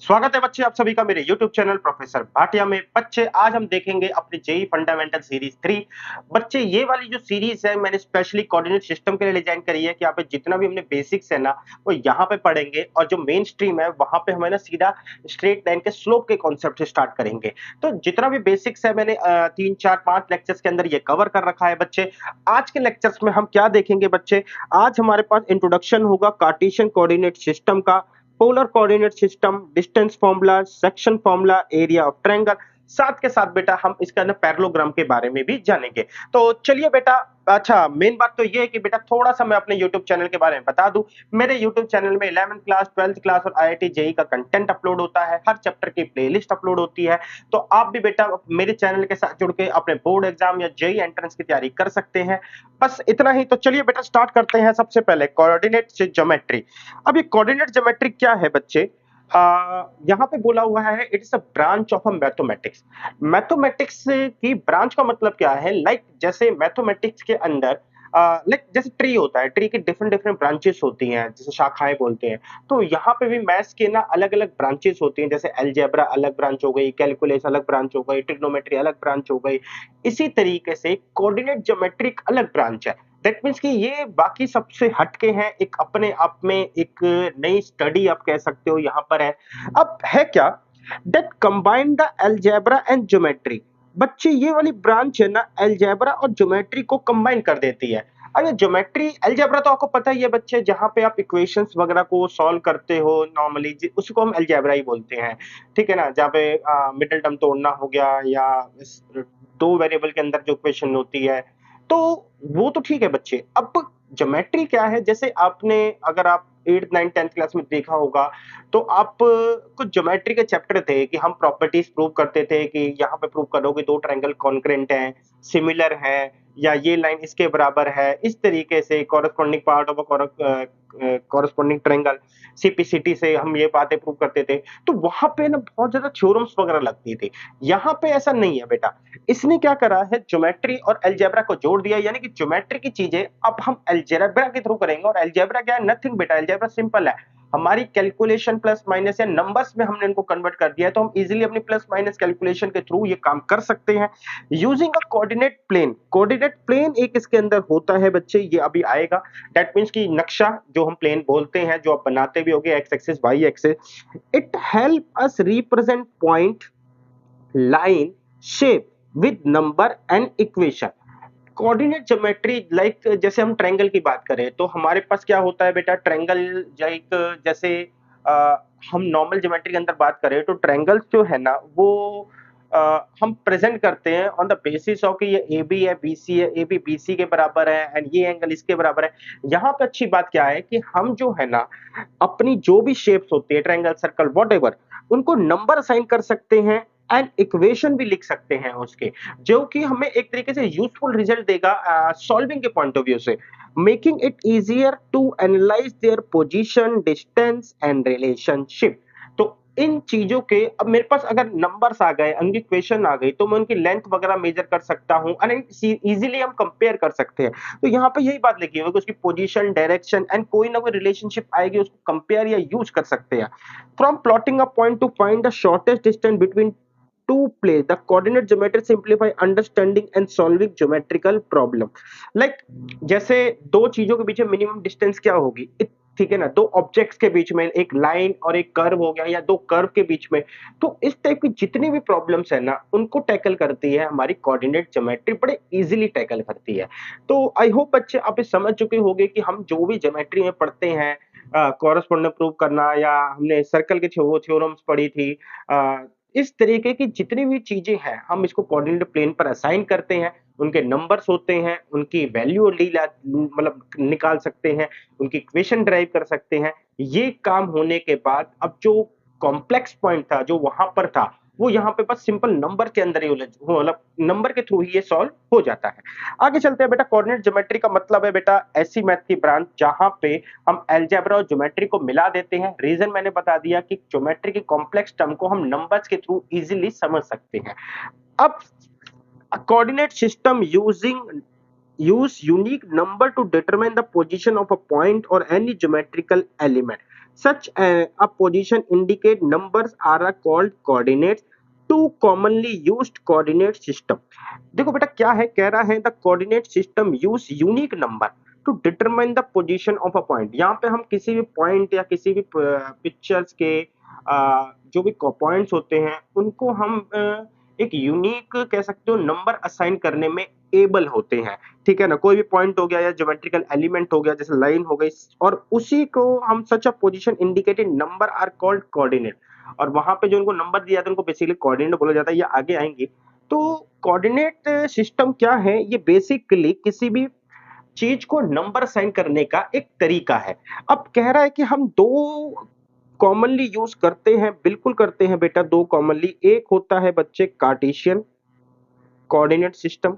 स्वागत है बच्चे आप सभी का मेरे YouTube चैनल प्रोफेसर भाटिया में। बच्चे आज हम देखेंगे अपनी जेई फंडामेंटल सीरीज 3। बच्चे ये वाली जो सीरीज है मैंने स्पेशली कोऑर्डिनेट सिस्टम के लिए डिजाइन करी है कि यहाँ पे जितना भी हमने बेसिक्स है ना वो यहाँ पे पढ़ेंगे, और जो मेन स्ट्रीम है वहां पे हमें ना सीधा स्ट्रेट लाइन के स्लोप के कॉन्सेप्ट से स्टार्ट करेंगे। तो जितना भी बेसिक्स है मैंने 3 4 5 लेक्चर्स के अंदर ये कवर कर रखा है बच्चे। आज के लेक्चर्स में हम क्या देखेंगे बच्चे, आज हमारे पास इंट्रोडक्शन होगा कार्टेशियन कोऑर्डिनेट सिस्टम का, polar coordinate system, distance formula, section formula, area of triangle, साथ के साथ बेटा हम इसके अंदर पैरेललोग्राम के बारे में भी जानेंगे। तो चलिए बेटा, अच्छा मेन बात तो ये है कि बेटा थोड़ा सा मैं अपने YouTube चैनल के बारे में बता दूं। मेरे YouTube चैनल में 11th क्लास, 12th क्लास और IIT जेई का कंटेंट अपलोड होता है, हर चैप्टर की प्लेलिस्ट अपलोड होती है। तो आप भी बेटा मेरे चैनल के साथ जुड़ के अपने बोर्ड एग्जाम या जेई एंट्रेंस की तैयारी कर सकते हैं। बस इतना ही। तो चलिए बेटा स्टार्ट करते हैं। सबसे पहले कोऑर्डिनेट ज्योमेट्री। अब ये कोऑर्डिनेट ज्योमेट्री क्या है बच्चे, यहाँ पे बोला हुआ है it is a branch of a mathematics. Mathematics की ब्रांच का मतलब क्या है, लाइक जैसे मैथमेटिक्स के अंदर लाइक जैसे ट्री होता है, ट्री की डिफरेंट डिफरेंट ब्रांचेस होती हैं जिसे शाखाएं बोलते हैं। तो यहाँ पे भी मैथ्स के ना अलग अलग ब्रांचेस होती हैं, जैसे अलजेब्रा अलग ब्रांच हो गई, कैलकुलस अलग ब्रांच हो गई, ट्रिग्नोमेट्री अलग ब्रांच हो गई। इसी तरीके से कोऑर्डिनेट ज्योमेट्री एक अलग ब्रांच है। दैट मीन्स कि ये बाकी सबसे हटके हैं, एक अपने आप में एक नई स्टडी आप कह सकते हो यहाँ पर है। अब है क्या, that combine the algebra and geometry. बच्चे ये वाली ब्रांच है ना अलजेब्रा और ज्योमेट्री को कंबाइन कर देती है। अब ये ज्योमेट्री अलजेब्रा तो आपको पता ही है बच्चे, जहां पे आप इक्वेशंस वगैरह को सॉल्व करते हो नॉर्मली, उसको हम अलजेब्रा ही बोलते हैं। ठीक है ना, जहाँ पे मिडिल टर्म तोड़ना हो गया या दो वेरिएबल के अंदर जो इक्वेशन होती है, तो वो तो ठीक है बच्चे। अब ज्योमेट्री क्या है, जैसे आपने अगर आप 8th 9th 10th क्लास में देखा होगा तो आप कुछ ज्योमेट्री के चैप्टर थे कि हम प्रॉपर्टीज प्रूव करते थे कि यहाँ पे प्रूव करोगे दो ट्रायंगल कॉन्करेंट हैं, सिमिलर है, या ये लाइन इसके बराबर है, इस तरीके से corresponding part of corresponding triangle, CPCT से हम ये बातें प्रूव करते थे। तो वहां पे ना बहुत ज्यादा थ्योरम्स वगैरह लगती थी। यहाँ पे ऐसा नहीं है बेटा। इसने क्या करा है, ज्योमेट्री और अलजेब्रा को जोड़ दिया, यानी कि ज्योमेट्री की चीजें अब हम अलजेब्रा के थ्रू करेंगे। और अलजेब्रा क्या है, नथिंग बेटा, अलजेब्रा सिंपल है। हमारी कैलकुलेशन प्लस माइनस या नंबर्स में हमने इनको कन्वर्ट कर दिया है, तो हम इजीली अपनी प्लस माइनस कैलकुलेशन के थ्रू ये काम कर सकते हैं using a coordinate plane. Coordinate plane एक इसके अंदर होता है बच्चे, ये अभी आएगा। दैट मींस कि नक्शा जो हम प्लेन बोलते हैं, जो आप बनाते भी होगे, x axis y axis, it help us represent point, line, shape with number and equation. Coordinate geometry like जैसे हम ट्रायंगल की बात करें तो हमारे पास क्या होता है बेटा, ट्रायंगल लाइक जैसे हम नॉर्मल ज्योमेट्री के अंदर बात करें तो ट्रायंगल्स जो है ना वो हम प्रेजेंट करते हैं ऑन द बेसिस ऑफ कि ये ए बी है, बी सी है, ए बी बी सी के बराबर है एंड ये एंगल इसके बराबर है। यहाँ पे अच्छी बात क्या है कि हम जो है ना अपनी जो भी शेप्स होती है, ट्रायंगल, सर्कल, व्हाटएवर, उनको नंबर असाइन कर सकते हैं एंड इक्वेशन भी लिख सकते हैं उसके, जो कि हमें एक तरीके से यूजफुल रिजल्ट देगा सॉल्विंग के पॉइंट ऑफ व्यू से, making it easier to analyze their position, distance and relationship. तो इन चीजों के अब मेरे पास अगर नंबर्स आ गए, उनकी इक्वेशन आ गई, तो मैं उनकी लेंथ वगैरह मेजर कर सकता हूँ एंड इजीली हम कंपेयर कर सकते हैं। तो यहाँ पे यही बात लिखी हुई है कि उसकी पोजीशन, डायरेक्शन एंड कोई ना कोई रिलेशनशिप आएगी, उसको कंपेयर या यूज कर सकते हैं। From plotting a point two find the shortest distance between two place, the coordinate geometry simplify understanding and solving geometrical problem। like जैसे दो चीजों के बीच में मिनिमम डिस्टेंस क्या होगी, ठीक है ना, दो ऑब्जेक्ट्स के बीच में एक लाइन और एक कर्व हो गया, या दो कर्व के बीच में। तो इस टाइप की जितनी भी प्रॉब्लम्स है ना उनको टैकल करती है हमारी कोऑर्डिनेट ज्योमेट्री, बड़े इजीली टैकल करती है। तो आई होप बच्चे आप ये समझ चुके होंगे कि हम जो भी ज्योमेट्री में पढ़ते हैं, कॉरस्पॉन्डेंस प्रूव करना, या हमने सर्कल की थ्योरम्स पढ़ी थी, इस तरीके की जितनी भी चीजें हैं हम इसको कोऑर्डिनेट प्लेन पर असाइन करते हैं। उनके नंबर्स होते हैं, उनकी वैल्यू मतलब निकाल सकते हैं, उनकी इक्वेशन ड्राइव कर सकते हैं। ये काम होने के बाद अब जो कॉम्प्लेक्स पॉइंट था जो वहां पर था, वो यहाँ पे बस सिंपल नंबर के अंदर ही मतलब नंबर के थ्रू ही ये सॉल्व हो जाता है। आगे चलते हैं बेटा। कोऑर्डिनेट ज्योमेट्री का मतलब है बेटा ऐसी मैथ की ब्रांच जहां पे हम अलजेब्रा और ज्योमेट्री को मिला देते हैं। रीजन मैंने बता दिया कि ज्योमेट्री के कॉम्प्लेक्स टर्म को हम नंबर्स के थ्रू इजीली समझ सकते हैं। अब coordinate system using use unique number to determine the position of a point or any geometrical element। Such a position indicate numbers are called coordinates to commonly used coordinate system. देखो बेटा क्या है, कह रहा है the coordinate system use unique number to determine the position of a point. यहाँ पे हम किसी भी पॉइंट या किसी भी पिक्चर्स के जो भी पॉइंट्स होते हैं उनको हम एक यूनिक कह सकते हो नंबर असाइन करने में एबल होते हैं। ठीक है ना, कोई भी पॉइंट हो गया या ज्योमेट्रिकल एलिमेंट हो गया जैसे लाइन हो गई, और उसी को हम such a position indicated number are called coordinate. और वहां पे जो उनको नंबर दिया था उनको बेसिकली कोऑर्डिनेट बोला जाता है, ये आगे आएंगे। तो कोऑर्डिनेट सिस्टम क्या है, ये बेसिकली किसी भी चीज को नंबर असाइन करने का एक तरीका है। अब कह रहा है कि हम दो कॉमनली यूज करते हैं, बिल्कुल करते हैं बेटा, दो कॉमनली। एक होता है बच्चे कार्टेशियन कोऑर्डिनेट सिस्टम,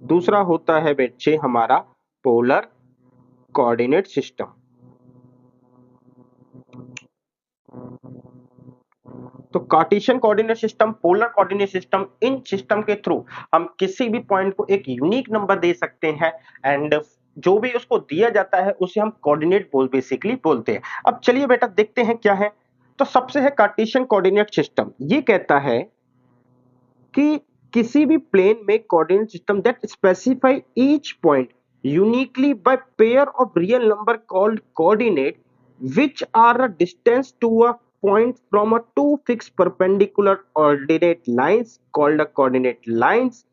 दूसरा होता है बच्चे हमारा पोलर कोऑर्डिनेट सिस्टम। तो Cartesian coordinate system, polar coordinate system, इन सिस्टम के थ्रू हम किसी भी पॉइंट को एक यूनिक नंबर दे सकते हैं, एंड जो भी उसको दिया जाता है उसे हम कोऑर्डिनेट बेसिकली बोलते हैं। अब चलिए बेटा देखते हैं क्या है। तो सबसे है कार्टेशियन कोऑर्डिनेट सिस्टम, ये कहता है कि किसी भी प्लेन में coordinate system that specify each point uniquely by pair of real number called coordinate which are a distance to a point from a two fixed perpendicular ordinate lines called a coordinate lines,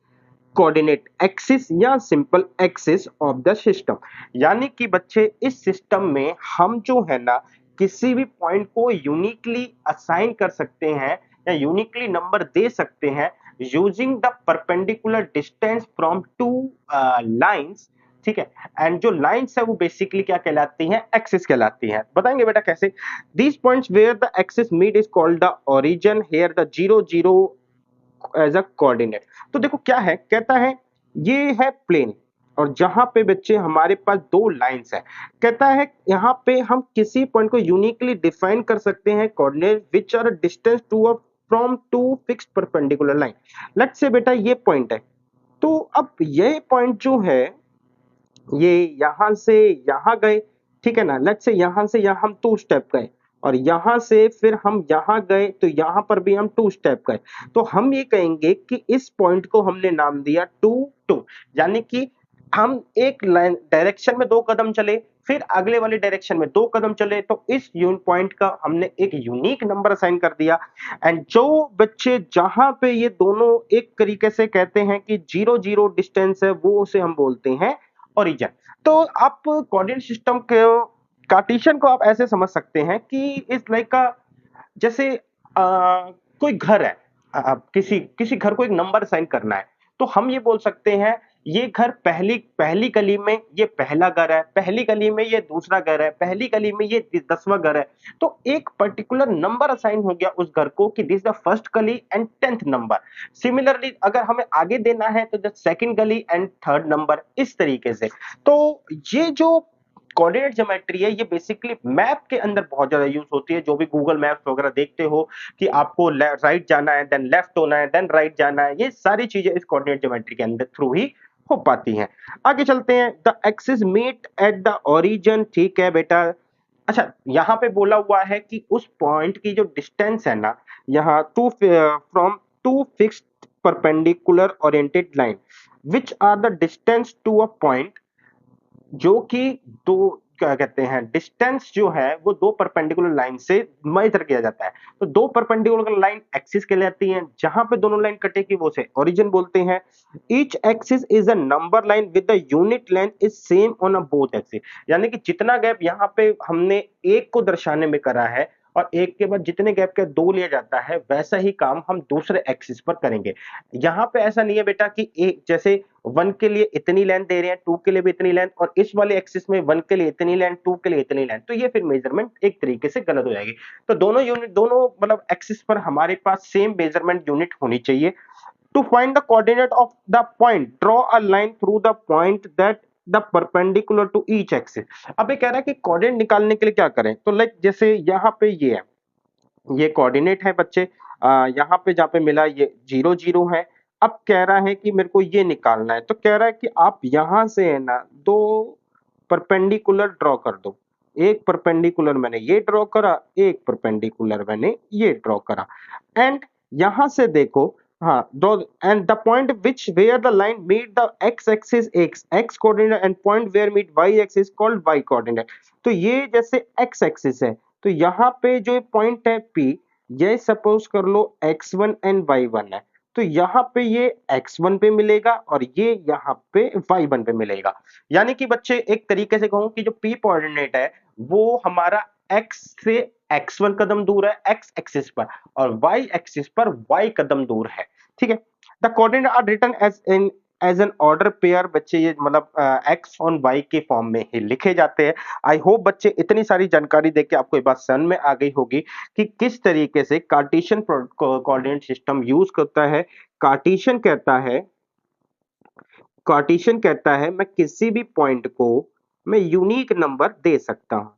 coordinate axis या simple axis of the system. यानी कि बच्चे इस system में हम जो है ना किसी भी पॉइंट को यूनिकली असाइन कर सकते हैं या यूनिकली नंबर दे सकते हैं using the perpendicular distance from two lines. ठीक है, एंड जो लाइंस है वो बेसिकली क्या कहलाती हैं, एक्सिस कहलाती हैं। बताएंगे बेटा कैसे। These points where the axis meet is called the origin, here the zero zero as a coordinate. तो देखो क्या है, कहता है ये है प्लेन और जहां पे बच्चे हमारे पास दो लाइंस है, कहता है यहाँ पे हम किसी पॉइंट को यूनिकली डिफाइन कर सकते हैं coordinate which are distance to a from to fixed perpendicular line. Let's say बेटा ये पॉइंट है, तो अब ये पॉइंट जो है ये यहां से यहां गए। ठीक है ना, लेट्स से यहां से यहां हम टू स्टेप गए और यहां से फिर हम यहां गए तो यहां पर भी हम टू स्टेप गए। तो हम ये कहेंगे कि इस पॉइंट को हमने नाम दिया टू टू। यानी कि हम एक लाइन डायरेक्शन में दो कदम चले, फिर अगले वाले डायरेक्शन में दो कदम चले, तो इस पॉइंट का हमने एक यूनिक नंबर असाइन कर दिया। एंड जो बच्चे जहां पे ये दोनों एक तरीके से कहते हैं कि जीरो जीरो डिस्टेंस है, वो उसे हम बोलते हैं ओरिजिन। तो आप कोऑर्डिनेट सिस्टम के कार्टेशियन को आप ऐसे समझ सकते हैं कि इस लाइक का जैसे कोई घर है, किसी किसी घर को एक नंबर असाइन करना है, तो हम ये बोल सकते हैं ये घर पहली पहली गली में ये पहला घर है, पहली गली में ये दूसरा घर है, पहली गली में ये 10वां घर है। तो एक पर्टिकुलर नंबर असाइन हो गया उस घर को कि दिस द फर्स्ट गली एंड 10th नंबर। सिमिलरली अगर हमें आगे देना है तो द सेकंड गली एंड थर्ड नंबर, इस तरीके से। तो ये जो कोऑर्डिनेट ज्योमेट्री है ये बेसिकली मैप के अंदर बहुत ज्यादा यूज होती है। जो भी गूगल मैप्स वगैरह देखते हो कि आपको राइट जाना है, देन लेफ्ट होना है, देन राइट जाना है, ये सारी चीजें इस कोऑर्डिनेट ज्योमेट्री के अंदर थ्रू ही हो पाती हैं। आगे चलते हैं, the axis meet at the origin. ठीक है बेटा, अच्छा यहाँ पे बोला हुआ है कि उस पॉइंट की जो डिस्टेंस है ना, यहाँ to from to fixed perpendicular oriented line which are the distance to a point, जो कि दो क्या कहते हैं डिस्टेंस जो है वो दो परपेंडिकुलर लाइन से मेजर किया जाता है। तो दो परपेंडिकुलर लाइन एक्सिस कहलाती हैं, जहां पे दोनों लाइन कटेगी वो से ओरिजिन बोलते हैं। Each axis is a number line with the unit length is same on a both axis. यानी कि जितना गैप यहाँ पे हमने एक को दर्शाने में करा है और एक के बाद जितने गैप के दो लिया जाता है, वैसा ही काम हम दूसरे एक्सिस पर करेंगे। यहाँ पे ऐसा नहीं है बेटा कि एक जैसे वन के लिए इतनी लेंथ दे रहे हैं, टू के लिए भी इतनी लेंथ, और इस वाले एक्सिस में वन के लिए इतनी लेंथ, टू के लिए इतनी लेंथ, तो ये फिर मेजरमेंट एक तरीके से गलत हो जाएगी। तो दोनों यूनिट दोनों मतलब एक्सिस पर हमारे पास सेम मेजरमेंट यूनिट होनी चाहिए। To find the coordinate of the point draw a line through the point that the perpendicular to each axis. अब ये कह रहा है कि कोऑर्डिनेट निकालने के लिए क्या करें, तो लाइक जैसे यहाँ पे ये है, ये कोऑर्डिनेट है बच्चे, यहाँ पे जहाँ पे मिला ये जीरो जीरो है। अब कह रहा है कि मेरे को ये निकालना है, तो कह रहा है कि आप यहाँ से है ना दो परपेंडिकुलर ड्रॉ कर दो। एक परपेंडिकुलर मैंने ये ड्रॉ करा, एक परपेंडिकुलर मैंने ये ड्रॉ करा। एंड यहां से देखो, हाँ, draw and the point which where the line meet the x axis x coordinate and point where meet y axis called y coordinate. तो ये जैसे एक्स एक्सिस है, तो यहाँ पे जो पॉइंट है P, ये सपोज कर लो x1 एंड y1 है, तो यहाँ पे ये x1 पे मिलेगा और ये यहाँ पे y1 पे मिलेगा। यानी कि बच्चे एक तरीके से कहूं कि जो P कोऑर्डिनेट है वो हमारा x से x1 कदम दूर है x एक्सिस पर, और y एक्सिस पर y कदम दूर है। ठीक है, the coordinate are written as an order pair. बच्चे ये मतलब x ऑन y के फॉर्म में ही लिखे जाते हैं। आई होप बच्चे इतनी सारी जानकारी देके आपको ये बात समझ में आ गई होगी कि किस तरीके से कार्टेशियन कोऑर्डिनेट सिस्टम यूज करता है। कार्टेशियन कहता है कार्टेशियन कहता है मैं किसी भी पॉइंट को मैं यूनिक नंबर दे सकता हूं,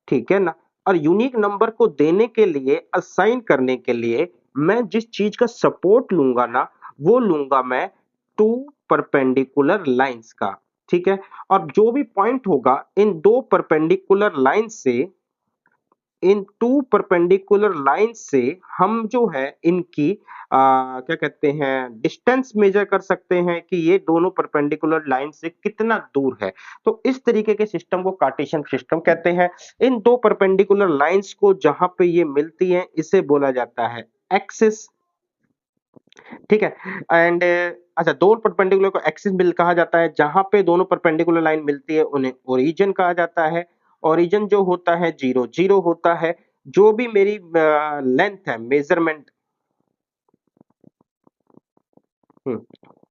ठीक है ना। और यूनिक नंबर को देने के लिए, असाइन करने के लिए मैं जिस चीज का सपोर्ट लूंगा ना, वो लूंगा मैं टू परपेंडिकुलर लाइंस का। ठीक है, और जो भी पॉइंट होगा इन दो परपेंडिकुलर लाइन से, इन टू परपेंडिकुलर लाइन से हम जो है इनकी क्या कहते हैं, डिस्टेंस मेजर कर सकते हैं कि ये दोनों परपेंडिकुलर लाइन से कितना दूर है। तो इस तरीके के सिस्टम को कार्टेशियन सिस्टम कहते हैं। इन दो परपेंडिकुलर लाइंस को जहां पे ये मिलती हैं इसे बोला जाता है एक्सिस। ठीक है, एंड अच्छा, दो परपेंडिकुलर को एक्सिस मिल कहा जाता है। जहां पे दोनों परपेंडिकुलर लाइन मिलती है उन्हें ओरिजिन कहा जाता है। ओरिजिन जो होता है 0 0 होता है। जो भी मेरी लेंथ है, मेजरमेंट,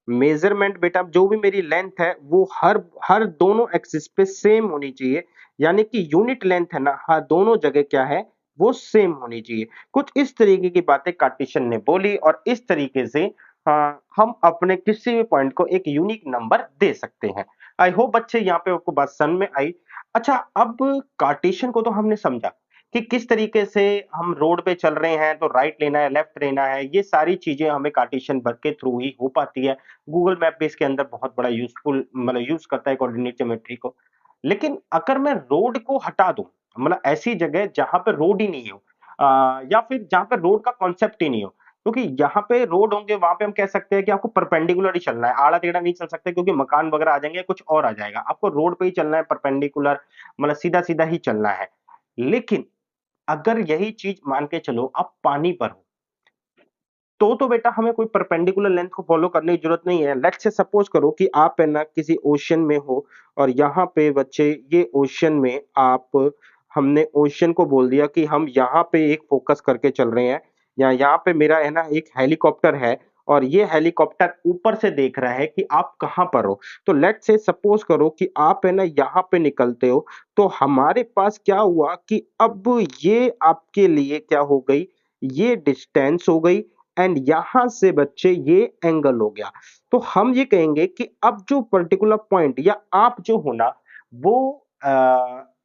मेजरमेंट बेटा, जो भी मेरी लेंथ है वो हर हर दोनों एक्सिस पे सेम होनी चाहिए। यानी कि यूनिट लेंथ है ना, हर दोनों जगह क्या है, वो सेम होनी चाहिए। कुछ इस तरीके की बातें कार्टेशियन ने बोली और इस तरीके से हम अपने किसी भी पॉइंट को एक यूनिक नंबर दे सकते हैं। आई होप बच्चे यहाँ पे आपको बात समझ में आई। अच्छा, अब कार्टेशियन को तो हमने समझा कि किस तरीके से हम रोड पे चल रहे हैं तो राइट लेना है, लेफ्ट लेना है, ये सारी चीजें हमें कार्टेशियन वर्क के थ्रू ही हो पाती है। गूगल मैप भी इसके अंदर बहुत बड़ा यूजफुल मतलब यूज करता है कोऑर्डिनेट ज्योमेट्री को। लेकिन अगर मैं रोड को हटा दूं, मतलब ऐसी जगह जहां पर रोड ही नहीं हो, या फिर जहां पर रोड का कॉन्सेप्ट ही नहीं हो, क्योंकि यहाँ पे रोड होंगे वहां पे हम कह सकते हैं कि आपको परपेंडिकुलर ही चलना है, आड़ा टेढ़ा नहीं चल सकते क्योंकि मकान वगैरह आ जाएंगे, कुछ और आ जाएगा। आपको रोड पे ही चलना है, परपेंडिकुलर मतलब सीधा सीधा ही चलना है। लेकिन अगर यही चीज मान के चलो आप पानी पर हो, तो बेटा हमें कोई परपेंडिकुलर लेंथ को फॉलो करने की जरूरत नहीं है। लेट्स से सपोज करो कि आप है ना किसी ओशन में हो, और यहाँ पे बच्चे ये ओशन में आप, हमने ओशन को बोल दिया कि हम यहाँ पे एक फोकस करके चल रहे हैं, या यहाँ पे मेरा है ना एक हेलीकॉप्टर है और ये हेलीकॉप्टर ऊपर से देख रहा है कि आप कहाँ पर हो। तो लेट्स से सपोज करो कि आप है ना यहाँ पे निकलते हो, तो हमारे पास क्या हुआ कि अब ये आपके लिए क्या हो गई, ये डिस्टेंस हो गई, एंड यहां से बच्चे ये एंगल हो गया। तो हम ये कहेंगे कि अब जो पर्टिकुलर पॉइंट या आप जो हो ना, वो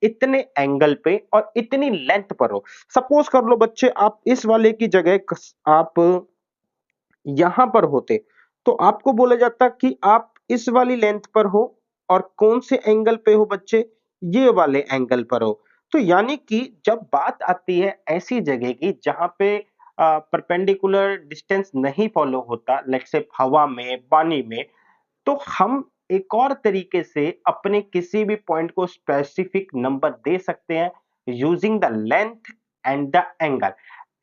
इतने एंगल पे और इतनी लेंथ पर हो। सपोज कर लो बच्चे आप इस वाले की जगह आप यहां पर होते, तो आपको बोला जाता कि आप इस वाली लेंथ पर हो, और कौन से एंगल पे हो बच्चे, ये वाले एंगल पर हो। तो यानी कि जब बात आती है ऐसी जगह की जहां पे परपेंडिकुलर डिस्टेंस नहीं फॉलो होता, लेट्स से हवा में, पानी में, तो हम एक और तरीके से अपने किसी भी पॉइंट को स्पेसिफिक नंबर दे सकते हैं using the length and the angle.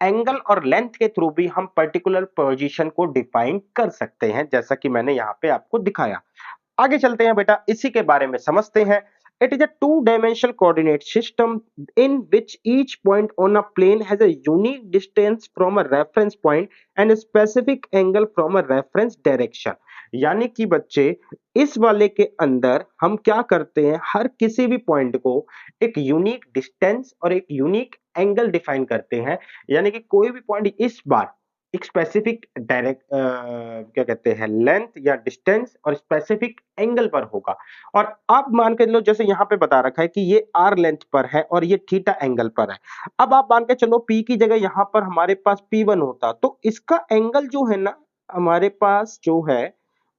Angle और लेंथ के थ्रू भी हम पर्टिकुलर पोजीशन को डिफाइन कर सकते हैं, जैसा कि मैंने यहाँ पे आपको दिखाया। आगे चलते हैं बेटा, इसी के बारे में समझते हैं। It is a two dimensional coordinate system in which each point on a plane has a unique distance from a reference point and a specific angle from a reference direction। यानी कि बच्चे इस वाले के अंदर हम क्या करते हैं, हर किसी भी पॉइंट को एक यूनिक डिस्टेंस और एक यूनिक एंगल डिफाइन करते हैं। यानी कि कोई भी पॉइंट इस बार एक स्पेसिफिक डायरेक्ट क्या कहते हैं, लेंथ या डिस्टेंस और स्पेसिफिक एंगल पर होगा। और आप मान के चलो जैसे यहाँ पे बता रखा है कि ये आर लेंथ पर है और ये थीटा एंगल पर है। अब आप मान के चलो पी की जगह यहाँ पर हमारे पास P1 होता, तो इसका एंगल जो है ना हमारे पास जो है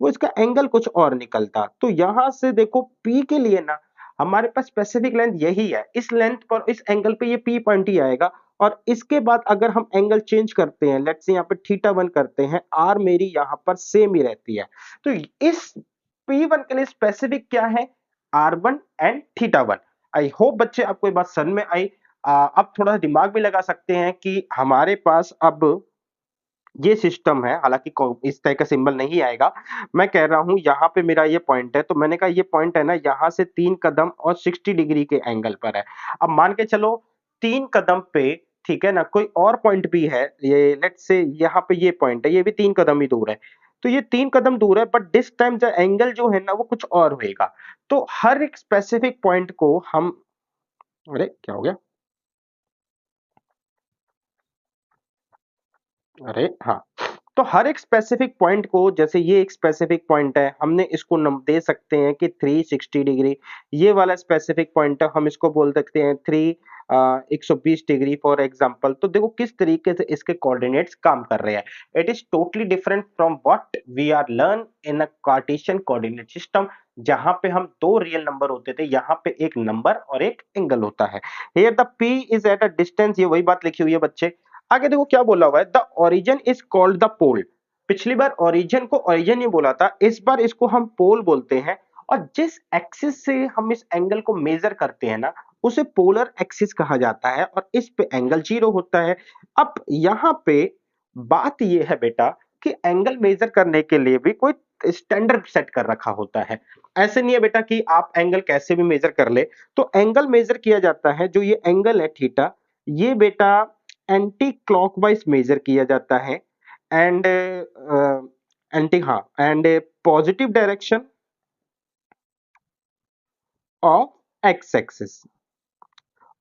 वो इसका एंगल कुछ और निकलता। तो यहां से देखो P के लिए ना हमारे पास स्पेसिफिक लेंथ यही है, इस लेंथ पर इस एंगल पे ये P पॉइंट ही आएगा और इसके बाद अगर हम एंगल चेंज करते हैं, लेट्स से यहाँ पे θ1 करते हैं, R मेरी यहाँ पर सेम ही रहती है। तो इस P1 के लिए स्पेसिफिक क्या है? R1 and θ1। आई होप बच्चे आपको ये बात समझ में आई। अब थोड़ा सा दिमाग भी लगा सकते हैं कि हमारे पास अब ये सिस्टम है, हालांकि इस तरह का सिंबल नहीं आएगा। मैं कह रहा हूं यहाँ पे मेरा ये पॉइंट है, तो मैंने कहा ये पॉइंट है ना, यहाँ से 3 कदम और 60 डिग्री के एंगल पर है। अब मान के चलो 3 कदम पे, ठीक है ना, कोई और पॉइंट भी है, ये लेट्स से यहाँ पे ये पॉइंट है, ये भी 3 कदम ही दूर है। तो ये 3 कदम दूर है, बट दिस टाइम जो एंगल जो है ना वो कुछ और होएगा। तो हर एक स्पेसिफिक पॉइंट को हम, अरे क्या हो गया, अरे हाँ, तो हर एक स्पेसिफिक पॉइंट को, जैसे ये एक स्पेसिफिक पॉइंट है, हमने इसको नम दे सकते हैं कि 360 डिग्री। ये वाला स्पेसिफिक पॉइंट है, हम इसको बोल सकते हैं 120 डिग्री फॉर एग्जांपल। तो देखो किस तरीके से इसके कोऑर्डिनेट्स काम कर रहे हैं। It is totally different from what we are learn in a Cartesian coordinate system, जहां पे हम दो रियल नंबर होते थे, यहाँ पे एक नंबर और एक एंगल होता है। Here the P is at a distance, ये वही बात लिखी हुई है बच्चे। आगे देखो क्या बोला हुआ है, the origin is called the pole. पिछली बार ओरिजिन को ओरिजिन ही बोला था, इस बार इसको हम पोल बोलते हैं। और जिस एक्सिस से हम इस एंगल को मेजर करते हैं ना, उसे पोलर एक्सिस कहा जाता है और इस पे एंगल 0 होता है। अब यहाँ पे बात ये है बेटा कि एंगल मेजर करने के लिए भी कोई स्टैंडर्ड सेट कर रखा होता है। ऐसे नहीं है बेटा कि आप एंगल कैसे भी मेजर कर ले। तो एंगल मेजर किया जाता है, जो ये एंगल है थीटा, ये बेटा एंटी क्लॉकवाइज मेजर किया जाता है। एंड एंटी, हाँ, and positive direction of x axis.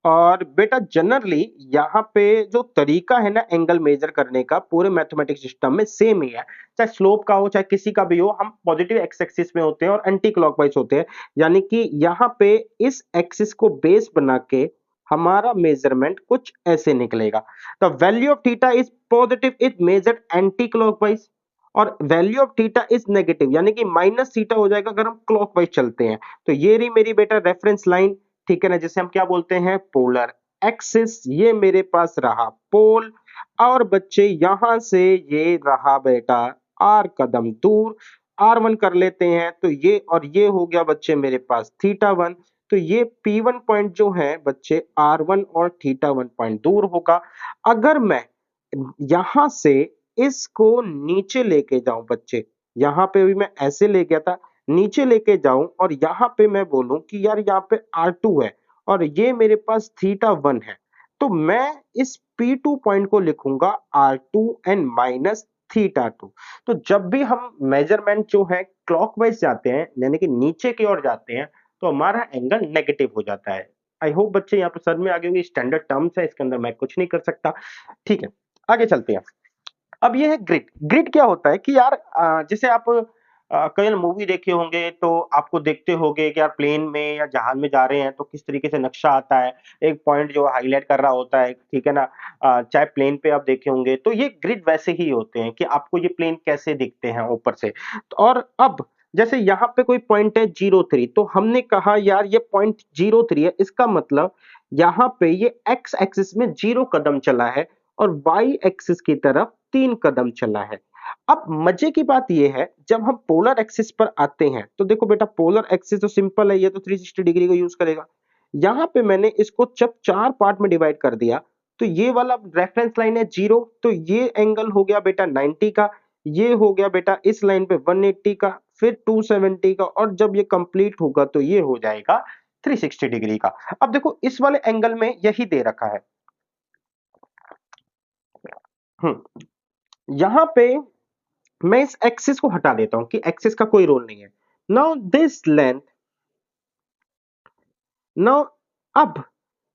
और बेटा जनरली यहाँ पे जो तरीका है ना एंगल मेजर करने का, पूरे मैथमेटिक्स सिस्टम में सेम ही है। चाहे स्लोप का हो चाहे किसी का भी हो, हम पॉजिटिव एक्स एक्सिस में होते हैं और एंटी क्लॉकवाइज होते हैं। यानी कि यहाँ पे इस एक्सिस को बेस बना के हमारा मेजरमेंट कुछ ऐसे निकलेगा। The value of theta is positive is measured anticlockwise, और value of theta is negative यानी कि माइनस थीटा हो जाएगा अगर हम क्लॉकवाइज चलते हैं। तो ये रही मेरी बेटा रेफरेंस लाइन, ठीक है ना, जिसे हम क्या बोलते हैं, पोलर एक्सिस। ये मेरे पास रहा पोल, और बच्चे यहां से ये रहा बेटा आर कदम दूर, R1 कर लेते हैं। तो ये और ये हो गया बच्चे मेरे पास θ1। तो ये P1 पॉइंट जो है बच्चे R1 और θ1 पॉइंट दूर होगा। अगर मैं यहां से इसको नीचे लेके जाऊं बच्चे, यहां पे भी मैं ऐसे ले गया था, नीचे लेके जाऊं और यहां पे मैं बोलूं कि यार यहाँ पे R2 है और ये मेरे पास θ1 है, तो मैं इस P2 पॉइंट को लिखूंगा R2 एंड माइनस θ2। तो जब भी हम मेजरमेंट जो है क्लॉकवाइज जाते हैं यानी कि नीचे की ओर जाते हैं, तो हमारा एंगल नेगेटिव हो जाता है। आई होप बच्चे यहाँ पे सर में आगे हुई स्टैंडर्ड टर्म्स है, इसके अंदर मैं कुछ नहीं कर सकता। ठीक है, आगे चलते हैं। अब ये है ग्रिड। ग्रिड क्या होता है कि यार जैसे आप कई मूवी देखे होंगे तो आपको देखते होंगे कि यार प्लेन में या जहाज में जा रहे हैं तो किस तरीके से नक्शा आता है, एक पॉइंट जो हाईलाइट कर रहा होता है, ठीक है ना। चाहे प्लेन पे आप देखे होंगे तो ये ग्रिड वैसे ही होते हैं कि आपको ये प्लेन कैसे दिखते हैं ऊपर से। और अब जैसे यहाँ पे कोई पॉइंट है 03, तो हमने कहा यार ये पॉइंट 03 है, इसका मतलब यहाँ पे ये एक्स एक्सिस में 0 कदम चला है और वाई एक्सिस की तरफ 3 कदम चला है। अब मजे की बात यह है, जब हम पोलर एक्सिस पर आते हैं तो देखो बेटा पोलर एक्सिस तो सिंपल है, ये तो 360 डिग्री का यूज करेगा। यहां पे मैंने इसको जब 4 पार्ट में डिवाइड कर दिया, तो ये वाला रेफरेंस लाइन है 0, तो ये एंगल हो गया बेटा 90 का, ये हो गया बेटा इस लाइन पे 180 का, फिर 270 का, और जब ये कंप्लीट होगा तो ये हो जाएगा 360 डिग्री का। अब देखो इस वाले एंगल में यही दे रखा है। यहां पे मैं इस एक्सिस को हटा देता हूं कि एक्सिस का कोई रोल नहीं है। नाउ दिस लेंथ, नाउ अब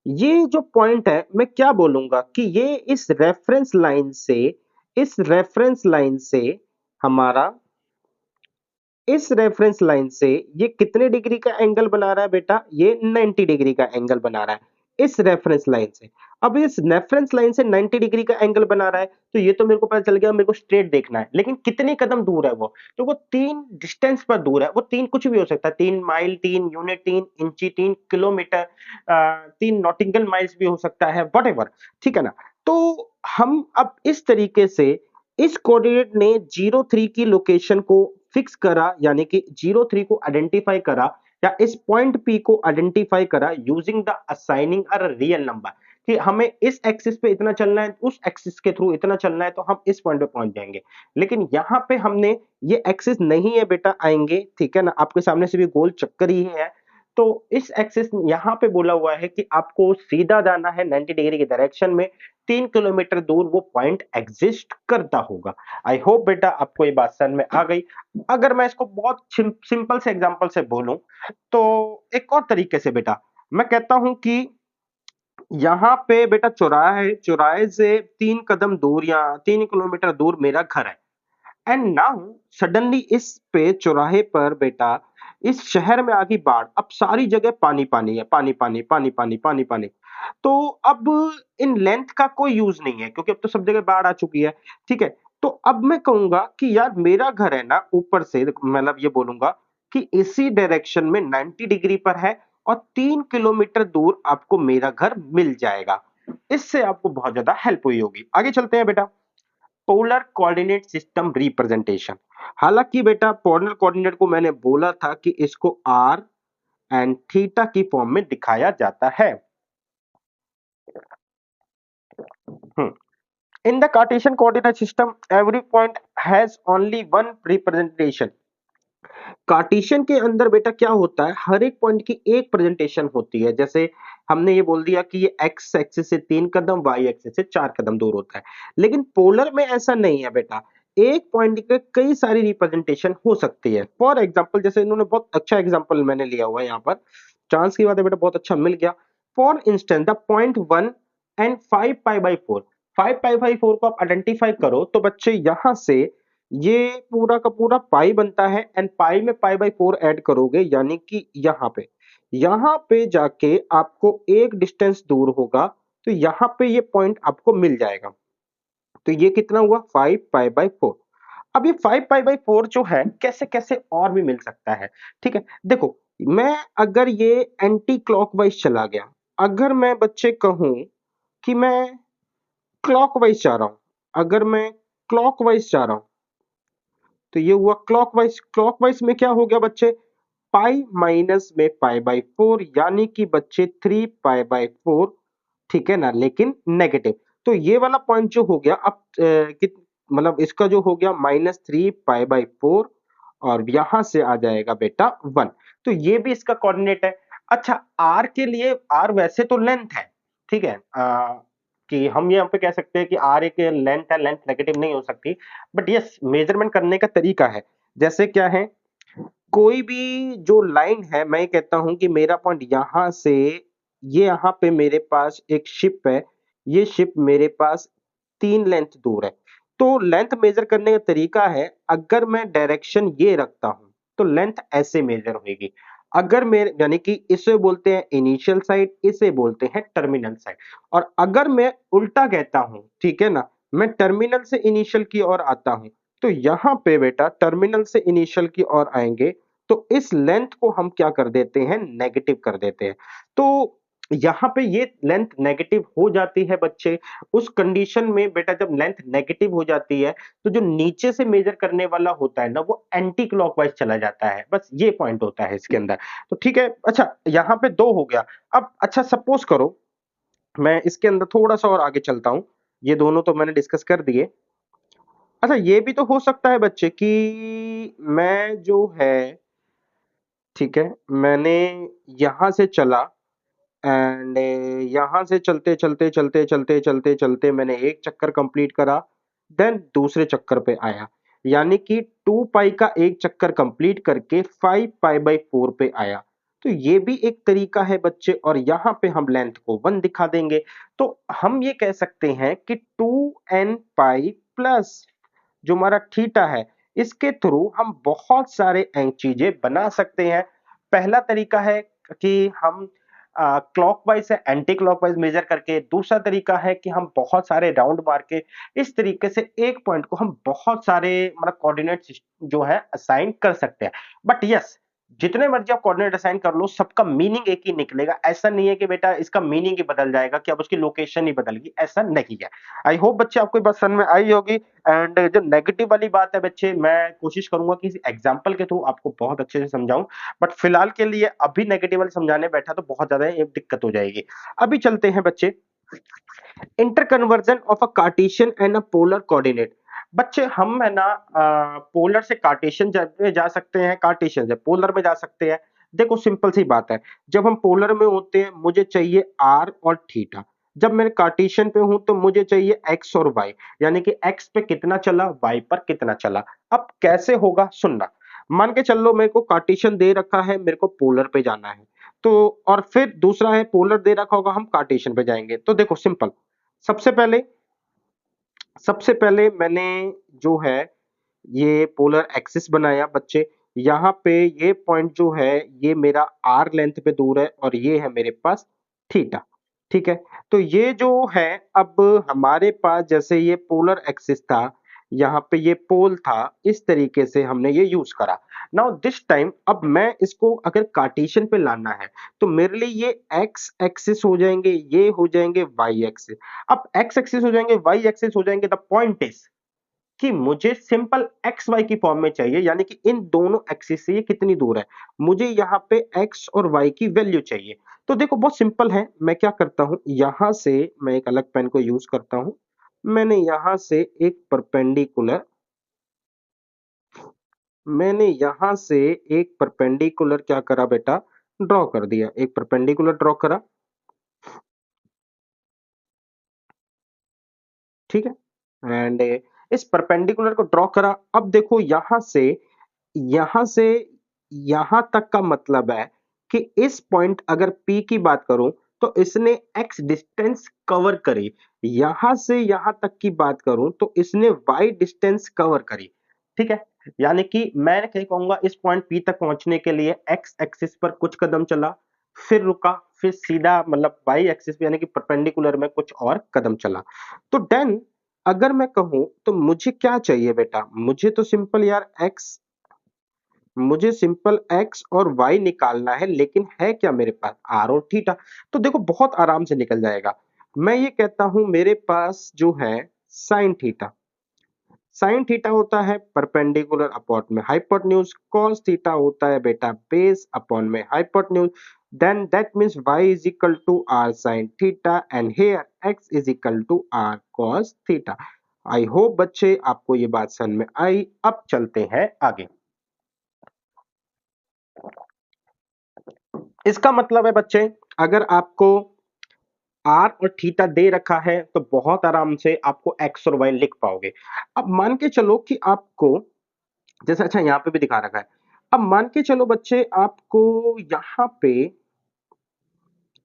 ये जो पॉइंट है मैं क्या बोलूंगा कि ये इस रेफरेंस लाइन से हमारा इस रेफरेंस लाइन से ये कितने डिग्री का एंगल बना रहा है बेटा, ये 90 डिग्री का एंगल बना रहा है इस रेफरेंस लाइन से। अब इस रेफरेंस लाइन से 90 डिग्री का एंगल बना रहा है, तो ये तो मेरे को पता चल गया, मेरे को स्ट्रेट देखना है, लेकिन कितने कदम दूर है वो? तो वो 3 डिस्टेंस पर दूर है, वो 3 कुछ भी हो सकता है, 3 माइल, 3 यूनिट, 3 इंची, 3 किलोमीटर, 3 नॉटिंगल माइल्स भी हो सकता है, व्हाटएवर, ठीक है ना? तो हम अब इस तरीके से इस कोऑर्डिनेट ने 03 की लोकेशन को फिक्स करा, यानी कि 03 को आइडेंटिफाई करा, या इस पॉइंट P को आइडेंटिफाई करा using the assigning a real number, कि हमें इस एक्सिस पे इतना चलना है, उस एक्सिस के थ्रू इतना चलना है, तो हम इस पॉइंट पे पहुंच जाएंगे। लेकिन यहाँ पे हमने ये एक्सिस नहीं है बेटा, आएंगे, ठीक है ना, आपके सामने से भी गोल चक्कर ही है। तो इस एक्सिस यहाँ पे बोला हुआ है कि आपको सीधा जाना है 90 डिग्री की डायरेक्शन में, 3 किलोमीटर दूर वो पॉइंट एग्जिस्ट करता होगा। आई होप बेटा आपको ये बात समझ में आ गई। अगर मैं इसको बहुत सिंपल से एग्जांपल से बोलूं, तो एक और तरीके से बेटा मैं कहता हूं कि यहाँ पे बेटा चौराहा है, चौराहे से 3 कदम दूर या 3 किलोमीटर दूर मेरा घर है। एंड नाउ सडनली इस पे चौराहे पर बेटा इस शहर में आ गई बाढ़, अब सारी जगह पानी पानी है, पानी पानी पानी पानी पानी पानी। तो अब इन लेंथ का कोई यूज नहीं है, क्योंकि अब तो सब जगह बाढ़ आ चुकी है, ठीक है। तो अब मैं कहूंगा कि यार मेरा घर है ना ऊपर से, मतलब ये बोलूंगा कि इसी डायरेक्शन में 90 डिग्री पर है, और 3 किलोमीटर दूर आपको मेरा घर मिल जाएगा। इससे आपको बहुत ज्यादा हेल्प हुई होगी। आगे चलते हैं बेटा, पोलर कोऑर्डिनेट सिस्टम रिप्रेजेंटेशन। हालांकि बेटा पोलर कोऑर्डिनेट को मैंने बोला था कि इसको आर एंड थीटा की फॉर्म में दिखाया जाता है। In the Cartesian coordinate system, every point has only one representation. Cartesian के अंदर बेटा क्या होता है, हर एक पॉइंट की एक प्रेजेंटेशन होती है। जैसे हमने ये बोल दिया कि ये एक्स एक्सिस से 3 कदम, वाई एक्सिस से 4 कदम दूर होता है। लेकिन पोलर में ऐसा नहीं है बेटा, एक पॉइंट के कई सारी रिप्रेजेंटेशन हो सकती है। फॉर एग्जाम्पल, जैसे इन्होंने बहुत अच्छा एग्जाम्पल मैंने लिया हुआ है यहाँ पर, चांस की बात है बेटा, बहुत अच्छा मिल गया। For instance the point 1 and 5 pi by 4, 5 pi by 4 को आप आइडेंटिफाई करो, तो बच्चे यहां से ये पूरा का पूरा पाई बनता है, एंड पाई में पाई/4 ऐड करोगे, यानी कि यहाँ पे जाके आपको एक डिस्टेंस दूर होगा, तो यहाँ पे ये पॉइंट आपको मिल जाएगा। तो ये कितना हुआ, 5 पाई/4। अब ये 5 पाई/4 जो है कैसे कैसे और भी मिल सकता है, ठीक है। देखो, मैं अगर ये एंटी क्लॉकवाइज चला गया, अगर मैं बच्चे कहूं कि मैं क्लॉकवाइज जा रहा हूं, अगर मैं क्लॉकवाइज जा रहा हूं, तो ये हुआ क्लॉकवाइज। क्लॉकवाइज में क्या हो गया बच्चे, पाई माइनस में पाई/4, यानी कि बच्चे 3 पाई/4, ठीक है ना, लेकिन नेगेटिव। तो ये वाला पॉइंट जो हो गया, अब मतलब इसका जो हो गया -3 पाई/4, और यहां से आ जाएगा बेटा 1। तो ये भी इसका कोऑर्डिनेट है। अच्छा, आर के लिए, आर वैसे तो लेंथ है, ठीक है, कि हम यहाँ पे कह सकते हैं कि आर एक लेंथ है, लेंथ नेगेटिव नहीं हो सकती, बट यस मेजरमेंट करने का तरीका है। जैसे क्या है, कोई भी जो लाइन है, मैं कहता हूं कि मेरा पॉइंट यहां से, ये यहाँ पे मेरे पास एक शिप है, ये शिप मेरे पास 3 लेंथ दूर है। तो लेंथ मेजर करने का तरीका है, अगर मैं डायरेक्शन ये रखता हूं, तो लेंथ ऐसे मेजर होगी। अगर मेरे, यानी कि इसे बोलते हैं इनिशियल साइड, इसे बोलते हैं टर्मिनल साइड। और अगर मैं उल्टा कहता हूं, ठीक है ना, मैं टर्मिनल से इनिशियल की ओर आता हूं, तो यहां पे बेटा टर्मिनल से इनिशियल की ओर आएंगे, तो इस लेंथ को हम क्या कर देते हैं, नेगेटिव कर देते हैं। तो यहाँ पे ये लेंथ नेगेटिव हो जाती है बच्चे। उस कंडीशन में बेटा जब लेंथ नेगेटिव हो जाती है, तो जो नीचे से मेजर करने वाला होता है ना, वो एंटी क्लॉकवाइज चला जाता है। बस ये पॉइंट होता है इसके अंदर। तो ठीक है, अच्छा यहाँ पे 2 हो गया। अब अच्छा सपोज करो, मैं इसके अंदर थोड़ा सा और आगे चलता हूं, ये दोनों तो मैंने डिस्कस कर दिए। अच्छा, ये भी तो हो सकता है बच्चे कि मैं जो है, ठीक है, मैंने यहां से चला, एंड यहाँ से चलते चलते चलते चलते चलते चलते मैंने एक चक्कर कंप्लीट करा, देन दूसरे चक्कर पे आया, यानी कि 2 पाई का एक चक्कर कंप्लीट करके 5 पाई/4 पे आया। तो ये भी एक तरीका है बच्चे, और यहाँ पे हम लेंथ को 1 दिखा देंगे। तो हम ये कह सकते हैं कि 2n पाई प्लस जो हमारा थीटा है, इसके थ्रू हम बहुत सारे चीजें बना सकते हैं। पहला तरीका है कि हम क्लॉकवाइज है एंटी क्लॉकवाइज मेजर करके, दूसरा तरीका है कि हम बहुत सारे राउंड मार के इस तरीके से एक पॉइंट को हम बहुत सारे मतलब कोऑर्डिनेट जो है असाइन कर सकते हैं। बट यस, जितने मर्जी आप कोऑर्डिनेट असाइन कर लो, सबका मीनिंग एक ही निकलेगा। ऐसा नहीं है कि बेटा इसका मीनिंग ही बदल जाएगा, कि अब उसकी लोकेशन ही बदल गई, ऐसा नहीं है। आई होप बच्चे आपको ये बात समझ में आई होगी। एंड जो नेगेटिव वाली बात है बच्चे, मैं कोशिश करूंगा कि किसी एग्जांपल के थ्रू आपको बहुत अच्छे से समझाऊं, बट फिलहाल के लिए अभी नेगेटिव वाली समझाने बैठा तो बहुत ज्यादा ये दिक्कत हो जाएगी। अभी चलते हैं बच्चे, interconversion of a Cartesian and a polar coordinate. बच्चे हम है ना पोलर से कार्टेशियन जा सकते हैं, कार्टेशियन से पोलर में जा सकते हैं। देखो सिंपल सी बात है, जब हम पोलर में होते हैं मुझे चाहिए आर और थीटा, जब मैं कार्टेशियन पे हूं तो मुझे चाहिए एक्स और वाई, यानी कि एक्स पे कितना चला, वाई पर कितना चला। अब कैसे होगा सुनना, मान के चल लो मेरे को कार्टेशियन दे रखा है, मेरे को पोलर पे जाना है, तो और फिर दूसरा है पोलर दे रखा होगा, हम कार्टेशियन पे जाएंगे। तो देखो सिंपल, सबसे पहले सबसे पहले मैंने जो है ये पोलर एक्सिस बनाया बच्चे। यहाँ पे ये पॉइंट जो है ये मेरा आर लेंथ पे दूर है और ये है मेरे पास थीटा। ठीक है, तो ये जो है अब हमारे पास जैसे ये पोलर एक्सिस था, यहाँ पे ये पोल था, इस तरीके से हमने ये यूज करा। नाउ दिस टाइम अब मैं इसको अगर कार्टेशियन पे लाना है तो मेरे लिए ये एक्स एक्सिस हो जाएंगे, ये हो जाएंगे वाई एक्सिस। अब एक्स एक्सिस हो जाएंगे, वाई एक्सिस हो जाएंगे, द पॉइंट इज कि मुझे सिंपल एक्स वाई की फॉर्म में चाहिए, यानी कि इन दोनों एक्सिस से ये कितनी दूर है, मुझे यहाँ पे एक्स और वाई की वैल्यू चाहिए। तो देखो बहुत सिंपल है, मैं क्या करता हूं, यहां से मैं एक अलग पेन को यूज करता हूं। मैंने यहां से एक परपेंडिकुलर मैंने यहां से एक परपेंडिकुलर क्या करा बेटा, ड्रॉ कर दिया, एक परपेंडिकुलर ड्रॉ करा। ठीक है, एंड इस परपेंडिकुलर को ड्रॉ करा। अब देखो यहां से यहां तक का मतलब है कि इस पॉइंट अगर P की बात करूं तो इसने x डिस्टेंस कवर करी, यहां से यहां तक की बात करूं तो इसने y डिस्टेंस कवर करी। ठीक है, यानी कि मैं क्या कहूंगा, इस पॉइंट P तक पहुंचने के लिए x एक्सिस पर कुछ कदम चला, फिर रुका, फिर सीधा मतलब y एक्सिस पे यानी कि परपेंडिकुलर में कुछ और कदम चला। तो देन अगर मैं कहूं तो मुझे क्या चाहिए बेटा, मुझे सिंपल x और y निकालना है, लेकिन है क्या मेरे पास, r और थीटा। तो देखो बहुत आराम से निकल जाएगा। मैं ये कहता हूं मेरे पास जो है साइन थीटा, साइन थीटा होता है परपेंडिकुलर अपॉन में हाइपोटेन्यूज, कॉस थीटा होता है बेटा बेस अपॉन में hypotenuse. Then that means y is equal to r sin theta and here x is equal to r cos theta। I hope बच्चे आपको ये बात समझ में आई। अब चलते हैं आगे। इसका मतलब है बच्चे, अगर आपको आर और थीटा दे रखा है तो बहुत आराम से आपको एक्स और वाई लिख पाओगे। अब मान के चलो कि आपको जैसे, अच्छा यहाँ पे भी दिखा रखा है, अब मान के चलो बच्चे आपको यहाँ पे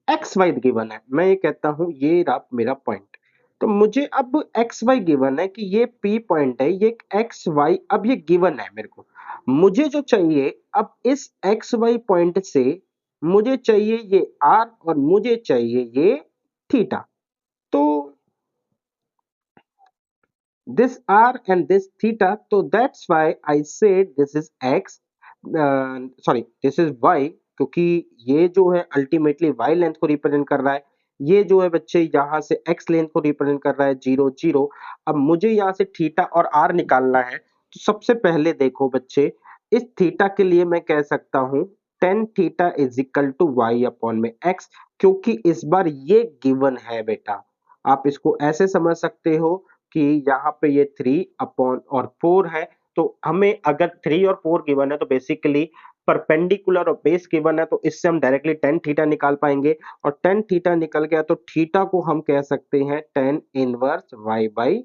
एक्स वाई गिवन है, मैं ये कहता हूं ये रहा मेरा पॉइंट। तो मुझे अब एक्स वाई गिवन है कि ये पी पॉइंट है, ये एक्स वाई अब ये गिवन है मेरे को। मुझे जो चाहिए अब इस एक्स वाई पॉइंट से मुझे चाहिए ये आर और मुझे चाहिए ये थीटा। तो this r and this theta, so that's why I said this is x, sorry this is y, क्योंकि ये जो है अल्टीमेटली y लेंथ को रिप्रेजेंट कर रहा है, ये जो है बच्चे यहाँ से x लेंथ को रिप्रेजेंट कर रहा है 0 0। अब मुझे यहाँ से थीटा और r निकालना है, तो सबसे पहले देखो बच्चे, इस थीटा के लिए मैं कह सकता हूँ tan theta is equal to y upon में x, क्योंकि इस बार ये गिवन है बेटा। आप इसको ऐसे समझ सकते हो कि यहाँ पे ये 3 अपॉन और 4 है, तो हमें अगर 3 और 4 गिवन है तो बेसिकली परपेंडिकुलर और बेस गिवन है, तो इससे हम डायरेक्टली tan थीटा निकाल पाएंगे, और tan थीटा निकल गया तो थीटा को हम कह सकते हैं tan inverse y by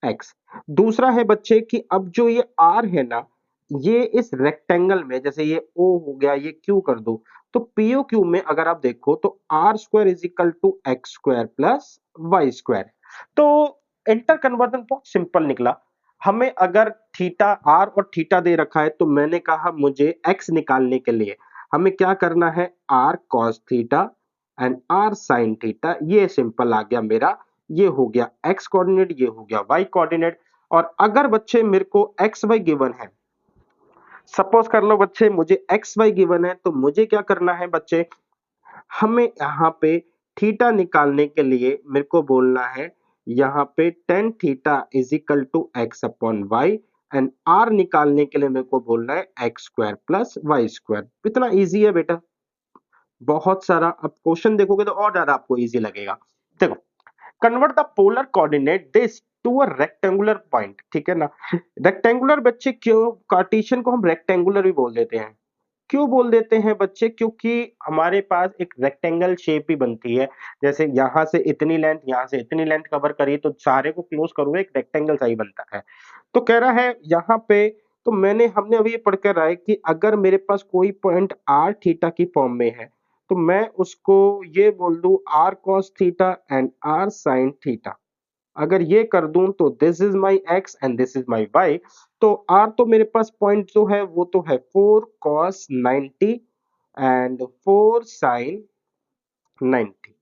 x। दूसरा है बच्चे कि अब जो ये r है ना, ये इस रेक्टेंगल में जैसे ये o हो गया, ये q कर दो, तो POQ में अगर आप देखो तो r square is equal to x square plus y square. तो इंटर कन्वर्जन बहुत सिंपल निकला। हमें अगर थीटा आर और थीटा दे रखा है तो मैंने कहा मुझे एक्स निकालने के लिए हमें क्या करना है, r cos theta and r sine theta. ये सिंपल आ गया मेरा, ये हो गया एक्स कोऑर्डिनेट, ये हो गया वाई कोऑर्डिनेट। और अगर बच्चे मेरे को एक्स वाई गिवन है, सपोज कर लो बच्चे मुझे एक्स वाई गिवन है, तो मुझे क्या करना है बच्चे, हमें यहाँ पे थीटा निकालने के लिए मेरे को बोलना है यहाँ पे tan theta is equal to x upon y, and r निकालने के लिए मेरे को बोलना है x square plus y square. इतना इजी है बेटा, बहुत सारा। अब क्वेश्चन देखोगे तो और ज्यादा आपको इजी लगेगा। देखो, convert the polar coordinate this to a rectangular point, ठीक है ना। रेक्टेंगुलर बच्चे क्यों, कार्टेशियन को हम रेक्टेंगुलर भी बोल देते हैं। क्यों बोल देते हैं बच्चे, क्योंकि हमारे पास एक रेक्टेंगल शेप ही बनती है। जैसे यहां से इतनी लेंथ, यहां से इतनी लेंथ कवर करिए तो सारे को क्लोज करोगे एक रेक्टेंगल सा ही बनता है। तो कह रहा है यहाँ पे, तो हमने अभी ये पढ़ कर आए कि अगर मेरे पास कोई पॉइंट आर थीटा की फॉर्म में है, तो मैं उसको ये बोल दूं r cos theta and r sine theta. अगर ये कर दूं तो this is my x and this is my y. तो आर तो मेरे पास पॉइंट जो है वो तो है 4 cos 90 एंड 4 sin 90।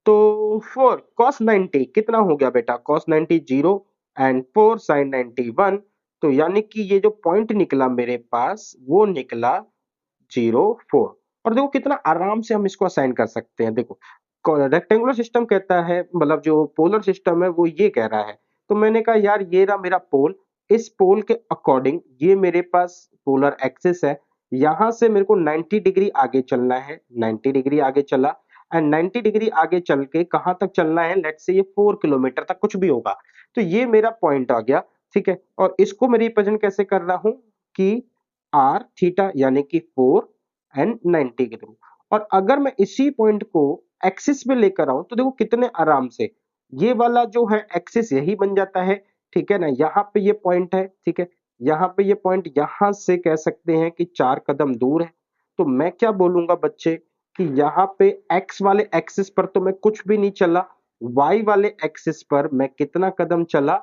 तो 4 cos 90 कितना हो गया बेटा, cos 90 0 एंड 4 sin 90 1। तो यानी कि ये जो पॉइंट निकला मेरे पास वो निकला 0 4। और देखो कितना आराम से हम इसको असाइन कर सकते हैं। देखो, रेक्टेंगुलर सिस्टम कहता है, मतलब जो पोलर सिस्टम है वो ये कह रहा है। तो मैंने कहा यार ये रहा मेरा पोल, इस पोल के अकॉर्डिंग ये मेरे पास पोलर एक्सिस है। यहां से मेरे को 90 डिग्री आगे चलना है, 90 डिग्री आगे चला, एंड 90 डिग्री आगे चल के कहां तक चलना है, लेट्स से ये 4 किलोमीटर तक कुछ भी होगा। तो ये मेरा पॉइंट आ गया, ठीक है। और इसको मैं रिप्रेजेंट कैसे कर रहा हूं कि आर थीटा यानी कि 4 एंड 90 के थ्रू। और अगर मैं इसी पॉइंट को एक्सिस पे लेकर आऊं तो देखो कितने आराम से ये वाला जो है एक्सिस यही बन जाता है, ठीक है ना। यहाँ पे ये पॉइंट है, ठीक है, यहाँ पे ये पॉइंट, यहां से कह सकते हैं कि 4 कदम दूर है। तो मैं क्या बोलूंगा बच्चे कि यहाँ पे एक्स वाले एक्सिस पर तो मैं कुछ भी नहीं चला, वाई वाले एक्सिस पर मैं कितना कदम चला,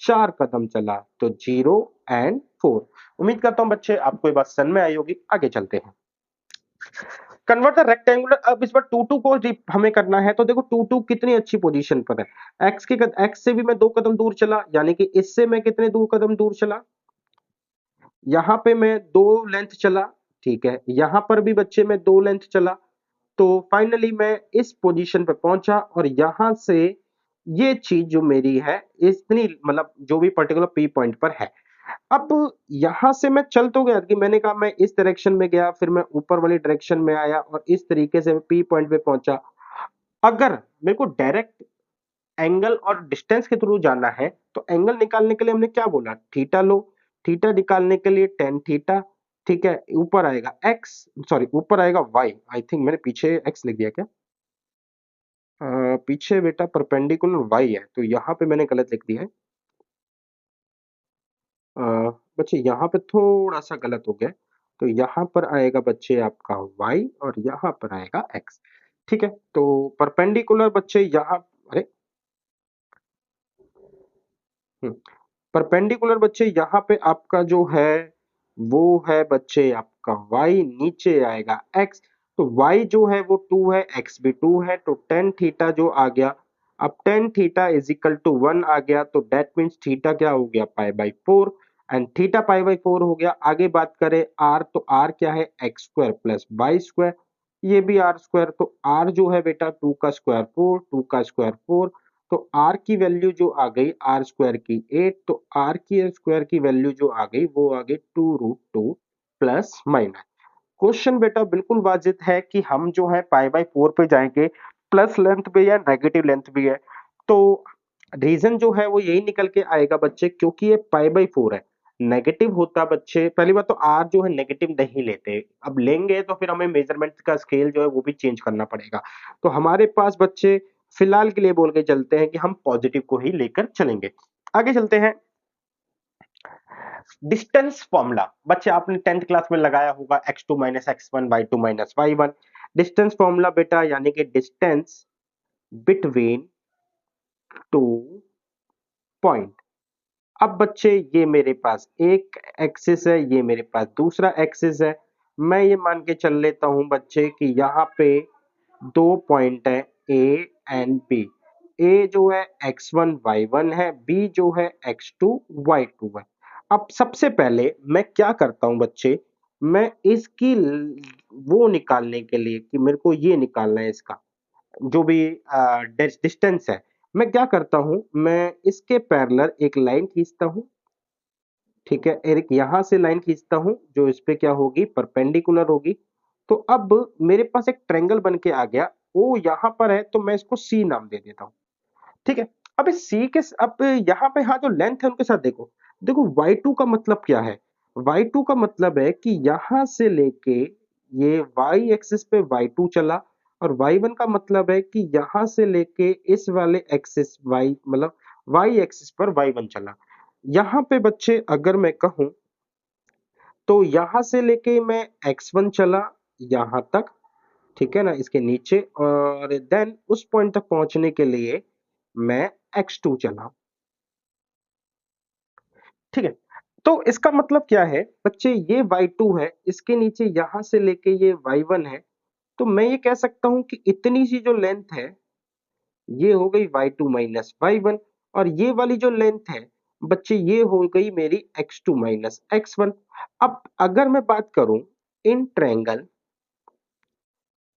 4 कदम चला। तो 0 एंड 4। उम्मीद करता हूं बच्चे आपको ये बात समझ में आई होगी। आगे चलते हैं। कन्वर्ट द रेक्टेंगुलर, अब इस बार टू टू को हमें करना है। तो देखो टू टू कितनी अच्छी पोजीशन पर है, एक्स से भी मैं 2 कदम दूर चला, यानी कि इससे मैं कितने 2 कदम दूर चला, यहां पे मैं 2 लेंथ चला, ठीक है, यहां पर भी बच्चे मैं 2 लेंथ चला। तो फाइनली मैं इस पोजीशन पे पहुंचा, और यहां से ये चीज जो मेरी है इतनी, मतलब जो भी पर्टिकुलर पी पॉइंट पर है। अब यहां से मैं चल तो गया कि मैंने कहा मैं इस डायरेक्शन में गया, फिर मैं ऊपर वाली डायरेक्शन में आया और इस तरीके से पी पॉइंट पे पहुंचा। अगर मेरे को डायरेक्ट एंगल और डिस्टेंस के थ्रू जाना है तो एंगल निकालने के लिए हमने क्या बोला, थीटा लो। थीटा निकालने के लिए टेन थीटा, ठीक है, ऊपर आएगा एक्स, सॉरी ऊपर आएगा वाई। आई थिंक मैंने पीछे एक्स लिख दिया क्या, पीछे बेटा परपेंडिकुलर वाई है, तो यहाँ पे मैंने गलत लिख दिया है। अ, बच्चे यहाँ पे थोड़ा सा गलत हो गया। तो यहाँ पर आएगा बच्चे आपका y और यहाँ पर आएगा x, ठीक है। तो परपेंडिकुलर बच्चे यहाँ, अरे परपेंडिकुलर बच्चे यहाँ पे आपका जो है वो है बच्चे आपका y, नीचे आएगा x। तो y जो है वो 2 है, x भी 2 है, तो टेन थीटा जो आ गया। अब tan theta is equal to 1 आ गया, तो दैट मीन्स थीटा क्या हो गया, pi by 4। And theta pi by 4 हो गया। आगे बात करें r, तो r क्या है, x square plus y square, ये भी आर स्क्वायर। तो r जो है बेटा 2 का स्क्वायर 4, 2 का स्क्वायर 4। तो r की वैल्यू जो आ गई आर स्क्वायर की 8, तो r की स्क्वायर की वैल्यू जो आ गई वो आ गई 2√2 प्लस माइनस। क्वेश्चन बेटा बिल्कुल वाजिब है कि हम जो है पाई बाई 4 पे जाएंगे, प्लस लेंथ भी है नेगेटिव लेंथ भी है। तो रीजन जो है वो यही निकल के आएगा बच्चे, क्योंकि ये पाई बाई 4 है। नेगेटिव होता बच्चे, पहली बात तो आर जो है नेगेटिव नहीं लेते, अब लेंगे तो फिर हमें मेजरमेंट का स्केल जो है वो भी चेंज करना पड़ेगा। तो हमारे पास बच्चे फिलहाल के लिए बोल के चलते हैं कि हम पॉजिटिव को ही लेकर चलेंगे। आगे चलते हैं। डिस्टेंस फॉर्मूला बच्चे आपने 10th क्लास में लगाया होगा, x2 minus x1 y2 minus y1। Distance formula बेटा यानी कि डिस्टेंस बिटवीन टू पॉइंट। अब बच्चे ये मेरे पास एक एक्सिस है, ये मेरे पास दूसरा एक्सिस है। मैं ये मान के चल लेता हूं बच्चे कि यहाँ पे दो पॉइंट है ए एंड बी। ए जो है x1 y1 है, बी जो है x2 y2 है। अब सबसे पहले मैं क्या करता हूं बच्चे, मैं इसकी वो निकालने के लिए कि मेरे को ये निकालना है इसका जो भी डिस्टेंस है, मैं क्या करता हूं, मैं इसके पैरेलल एक लाइन खींचता हूं। ठीक है, एक यहां से लाइन खींचता हूं जो इस पे क्या होगी, परपेंडिकुलर होगी। तो अब मेरे पास एक ट्रायंगल बन के आ गया। ओ यहां पर है तो मैं इसको सी नाम दे देता हूं। ठीक है, अब इस सी के अब यहाँ पे हाँ जो लेंथ है उनके साथ देखो, देखो y2 का मतलब क्या है, y2 का मतलब है कि यहां से लेके ये y एक्सिस पे y2 चला, और y1 का मतलब है कि यहां से लेके इस वाले एक्सिस y मतलब y एक्सिस पर y1 चला। यहां पे बच्चे अगर मैं कहूं तो यहां से लेके मैं x1 चला यहां तक, ठीक है ना, इसके नीचे, और देन उस पॉइंट तक पहुंचने के लिए मैं x2 चला। ठीक है, तो इसका मतलब क्या है बच्चे, ये y2 है, इसके नीचे यहां से लेके ये y1 है। तो मैं ये कह सकता हूं कि इतनी सी जो लेंथ है ये हो गई y2 माइनस y1, और ये वाली जो लेंथ है बच्चे ये हो गई मेरी x2 माइनस x1। अब अगर मैं बात करूं इन ट्रायंगल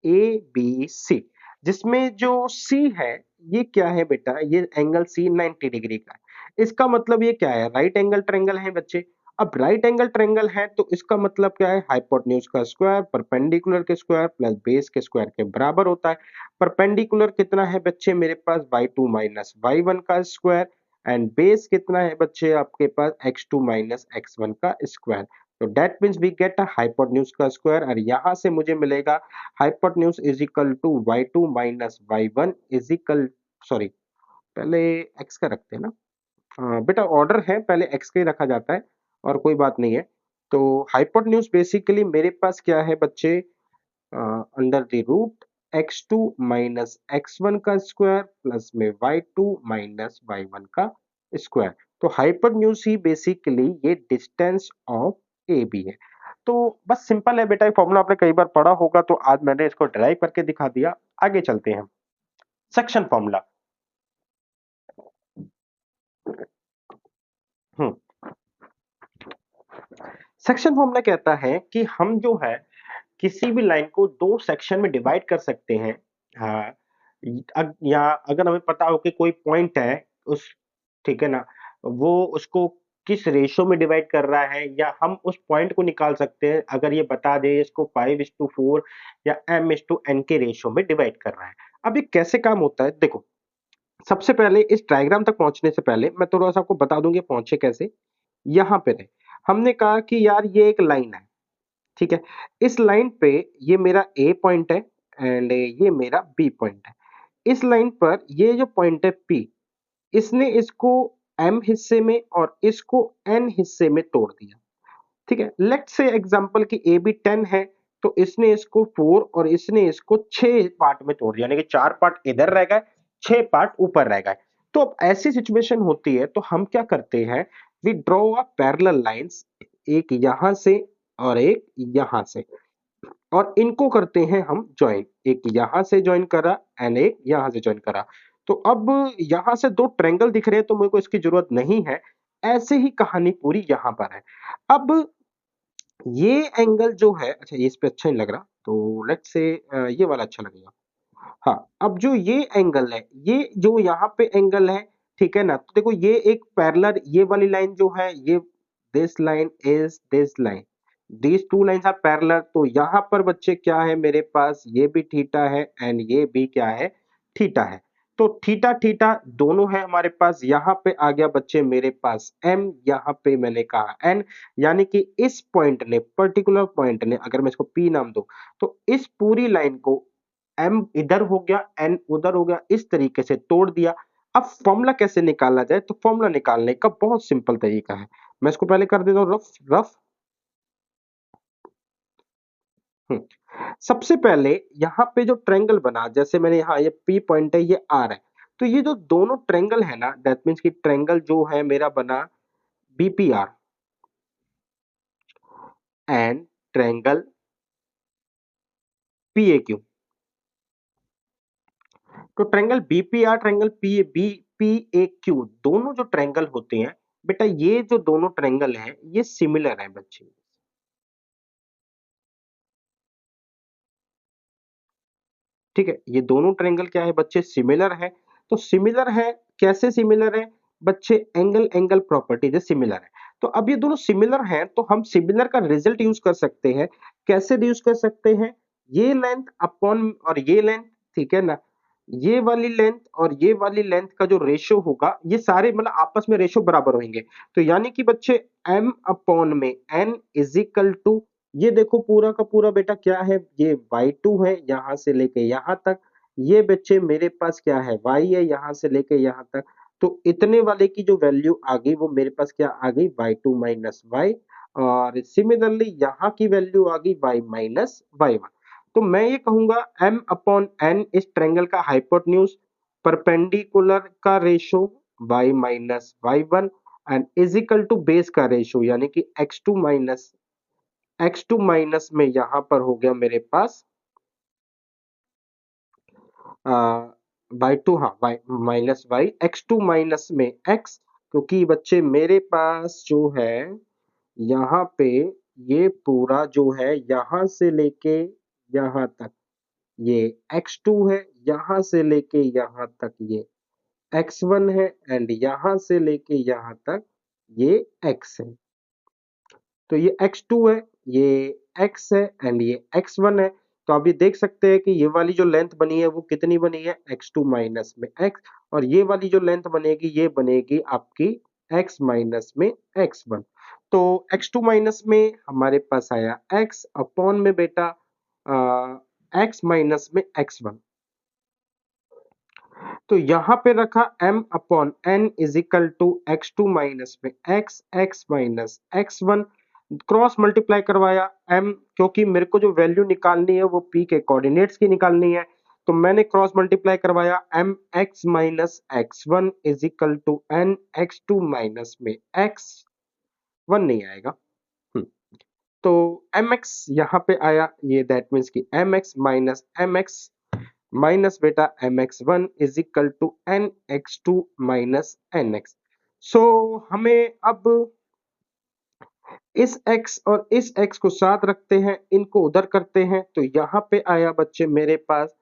ए बी सी, जिसमें जो सी है ये क्या है बेटा, ये एंगल सी 90 डिग्री का है। इसका मतलब ये क्या है, राइट एंगल ट्रायंगल है बच्चे। अब राइट एंगल ट्रायंगल है तो इसका मतलब क्या है, हाइपोटेन्यूज का स्क्वायर परपेंडिकुलर के स्क्वायर प्लस बेस के स्क्वायर के बराबर होता है। परपेंडिकुलर कितना है बच्चे मेरे पास, y2 माइनस y1 का स्क्वायर, एंड बेस कितना है बच्चे आपके पास, x2 माइनस x1 का स्क्वायर। तो that means we get a hypotenuse का स्क्वायर, और यहां से मुझे मिलेगा hypotenuse is equal to y2 minus y1 is equal, sorry पहले x का रखते हैं ना, हाँ बेटा ऑर्डर है पहले x का ही रखा जाता है, और कोई बात नहीं है। तो हाइपोटेन्यूज बेसिकली मेरे पास क्या है बच्चे, under the root x2 minus x1 का स्क्वायर प्लस में y2 माइनस y1 का स्क्वायर। तो हाइपोटेन्यूज ही बेसिकली ये डिस्टेंस ऑफ ए बी है। तो बस सिंपल है बेटा, ये फॉर्मूला आपने कई बार पढ़ा होगा, तो आज मैंने इसको ड्राइव करके दिखा दिया। आगे चलते हैं, सेक्शन फॉर्मूला। हम्म, सेक्शन फॉर्मूला कहता है कि हम जो है किसी भी लाइन को दो सेक्शन में डिवाइड कर सकते हैं। हाँ, या अगर हमें पता हो कि कोई पॉइंट है उस, ठीक है ना, वो उसको किस रेशो में डिवाइड कर रहा है, या हम उस पॉइंट को निकाल सकते हैं अगर ये बता दे इसको 5:4 या m:n के रेशो में डिवाइड कर रहा है। अब ये कैसे काम होता है देखो, सबसे पहले इस डायग्राम तक पहुंचने से पहले मैं थोड़ा सा आपको बता दूंगी पहुंचे कैसे। यहाँ पे रहे, हमने कहा कि यार ये एक लाइन है, ठीक है, इस लाइन पे ये मेरा ए पॉइंट है एंड ये मेरा बी पॉइंट है। इस लाइन पर ये जो पॉइंट है पी, इसने इसको एम हिस्से में और इसको एन हिस्से में तोड़ दिया। ठीक है, लेट्स से एग्जांपल कि ए बी 10 है, तो इसने इसको 4 और इसने इसको 6 पार्ट में तोड़ दिया, यानी कि 4 पार्ट इधर रह गए, 6 पार्ट ऊपर रह गए। तो अब ऐसी सिचुएशन होती है तो हम क्या करते हैं, we draw a parallel lines, एक यहां से और एक यहां से, और इनको करते हैं हम ज्वाइन, एक यहां से ज्वाइन करा एंड एक यहां से ज्वाइन करा। तो अब यहां से दो ट्रायंगल दिख रहे हैं तो मेरे को इसकी जरूरत नहीं है। ऐसे ही कहानी पूरी यहां पर है। अब ये एंगल जो है, अच्छा ये इस पे अच्छा नहीं लग रहा, तो लेट्स से ये वाला अच्छा लगेगा। हाँ, अब जो ये एंगल है, ये जो यहाँ पे एंगल है, ठीक है ना, तो देखो ये एक पैरेलल, ये वाली लाइन जो है ये, this line is this line, these two lines are parallel. तो यहाँ पर बच्चे क्या है मेरे पास, ये भी थीटा है एंड ये भी क्या है, थीटा है। तो थीटा थीटा दोनों है हमारे पास। यहाँ पे आ गया बच्चे मेरे पास m, यहाँ पे मैंने कहा n, यानी कि इस पॉइंट ने, पर्टिकुलर पॉइंट ने, अगर मैं इसको p नाम दूं, तो इस पूरी लाइन को m इधर हो गया n उधर हो गया, इस तरीके से तोड़ दिया। अब फॉर्मूला कैसे निकाला जाए, तो फॉर्मूला निकालने का बहुत सिंपल तरीका है। मैं इसको पहले कर देता हूँ रफ रफ। सबसे पहले यहाँ पे जो ट्रायंगल बना, जैसे मैंने यहाँ ये P पॉइंट है, ये R है, तो ये जो दोनों ट्रायंगल है ना, दैट मीन्स कि ट्रायंगल जो है मेरा बना BPR एंड ट्रायंगल PAQ। तो triangle BPR, triangle P B P A Q, दोनों जो ट्रायंगल होते हैं बेटा, ये जो दोनों ट्रायंगल हैं ये सिमिलर हैं बच्चे। ठीक है, ये दोनों ट्रायंगल क्या है बच्चे, सिमिलर है। तो सिमिलर है, कैसे सिमिलर है बच्चे, एंगल एंगल प्रॉपर्टी से सिमिलर है। तो अब ये दोनों सिमिलर हैं तो हम सिमिलर का रिजल्ट यूज कर सकते हैं। कैसे यूज कर सकते हैं, ये लेंथ अपॉन और ये लेंथ, ठीक है ना, ये वाली लेंथ और ये वाली लेंथ का जो रेशियो होगा, ये सारे मतलब आपस में रेशियो बराबर होंगे। तो यानी कि बच्चे m अपॉन में n इज इक्वल टू, ये देखो पूरा का पूरा बेटा क्या है, ये y2 है यहां से लेके यहां तक, ये बच्चे मेरे पास क्या है, y है यहां से लेके यहां तक। तो इतने वाले की जो वैल्यू आ गई वो मेरे पास क्या आ गई, y2 माइनस y, और सिमिलरली यहाँ की वैल्यू आ गई y माइनस y1। तो मैं ये कहूंगा m अपॉन n इस ट्रायंगल का हाइपोटेन्यूज, परपेंडिकुलर का ratio y minus y1 and is equal to base का रेशो, यानी कि x2 माइनस में यहां पर हो गया मेरे पास y2, हाँ y minus y, x2 minus में x, क्योंकि बच्चे मेरे पास जो है यहाँ पे ये पूरा जो है यहां से लेके यहां तक ये x2 है, यहां से लेके यहां तक ये x1 है, एंड यहां से लेके यहां तक ये x है। तो ये x2 है, ये x है एंड ये x1 है। तो आप ये देख सकते हैं कि ये वाली जो लेंथ बनी है वो कितनी बनी है, x2 माइनस में x, और ये वाली जो लेंथ बनेगी ये बनेगी आपकी x माइनस में x1। तो x2 माइनस में हमारे पास आया x अपॉन में बेटा x माइनस में x1। तो यहाँ पे रखा m upon n is equal to x2 minus में x minus x1, cross multiply करवाया m, क्योंकि मेरे को जो वैल्यू निकालनी है वो p के कोऑर्डिनेट्स की निकालनी है। तो मैंने क्रॉस मल्टीप्लाई करवाया m x minus x1 is equal to n x2 minus में x1 नहीं आएगा। तो mx यहाँ पे आया, ये दैट मीन्स कि mx माइनस mx माइनस बेटा mx1 is equal to nx2 minus nx। So हमें अब इस x और इस x को साथ रखते हैं, इनको उधर करते हैं, तो यहाँ पे आया बच्चे मेरे पास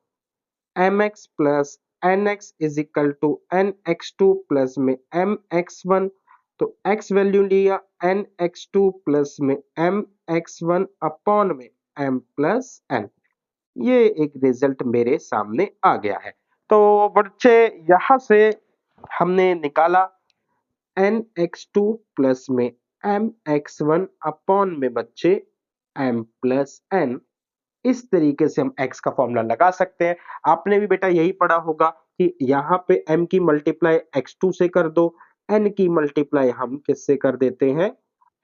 mx plus nx is equal to nx2 plus में mx1। तो x वैल्यू लिया nx2 प्लस में mx1 अपॉन में m प्लस n, ये एक रिजल्ट मेरे सामने आ गया है। तो बच्चे यहां से हमने निकाला nx2 प्लस में mx1 अपॉन में बच्चे m प्लस n। इस तरीके से हम x का फॉर्मूला लगा सकते हैं। आपने भी बेटा यही पढ़ा होगा कि यहाँ पे m की मल्टीप्लाई x2 से कर दो, n की मल्टीप्लाई हम किससे कर देते हैं,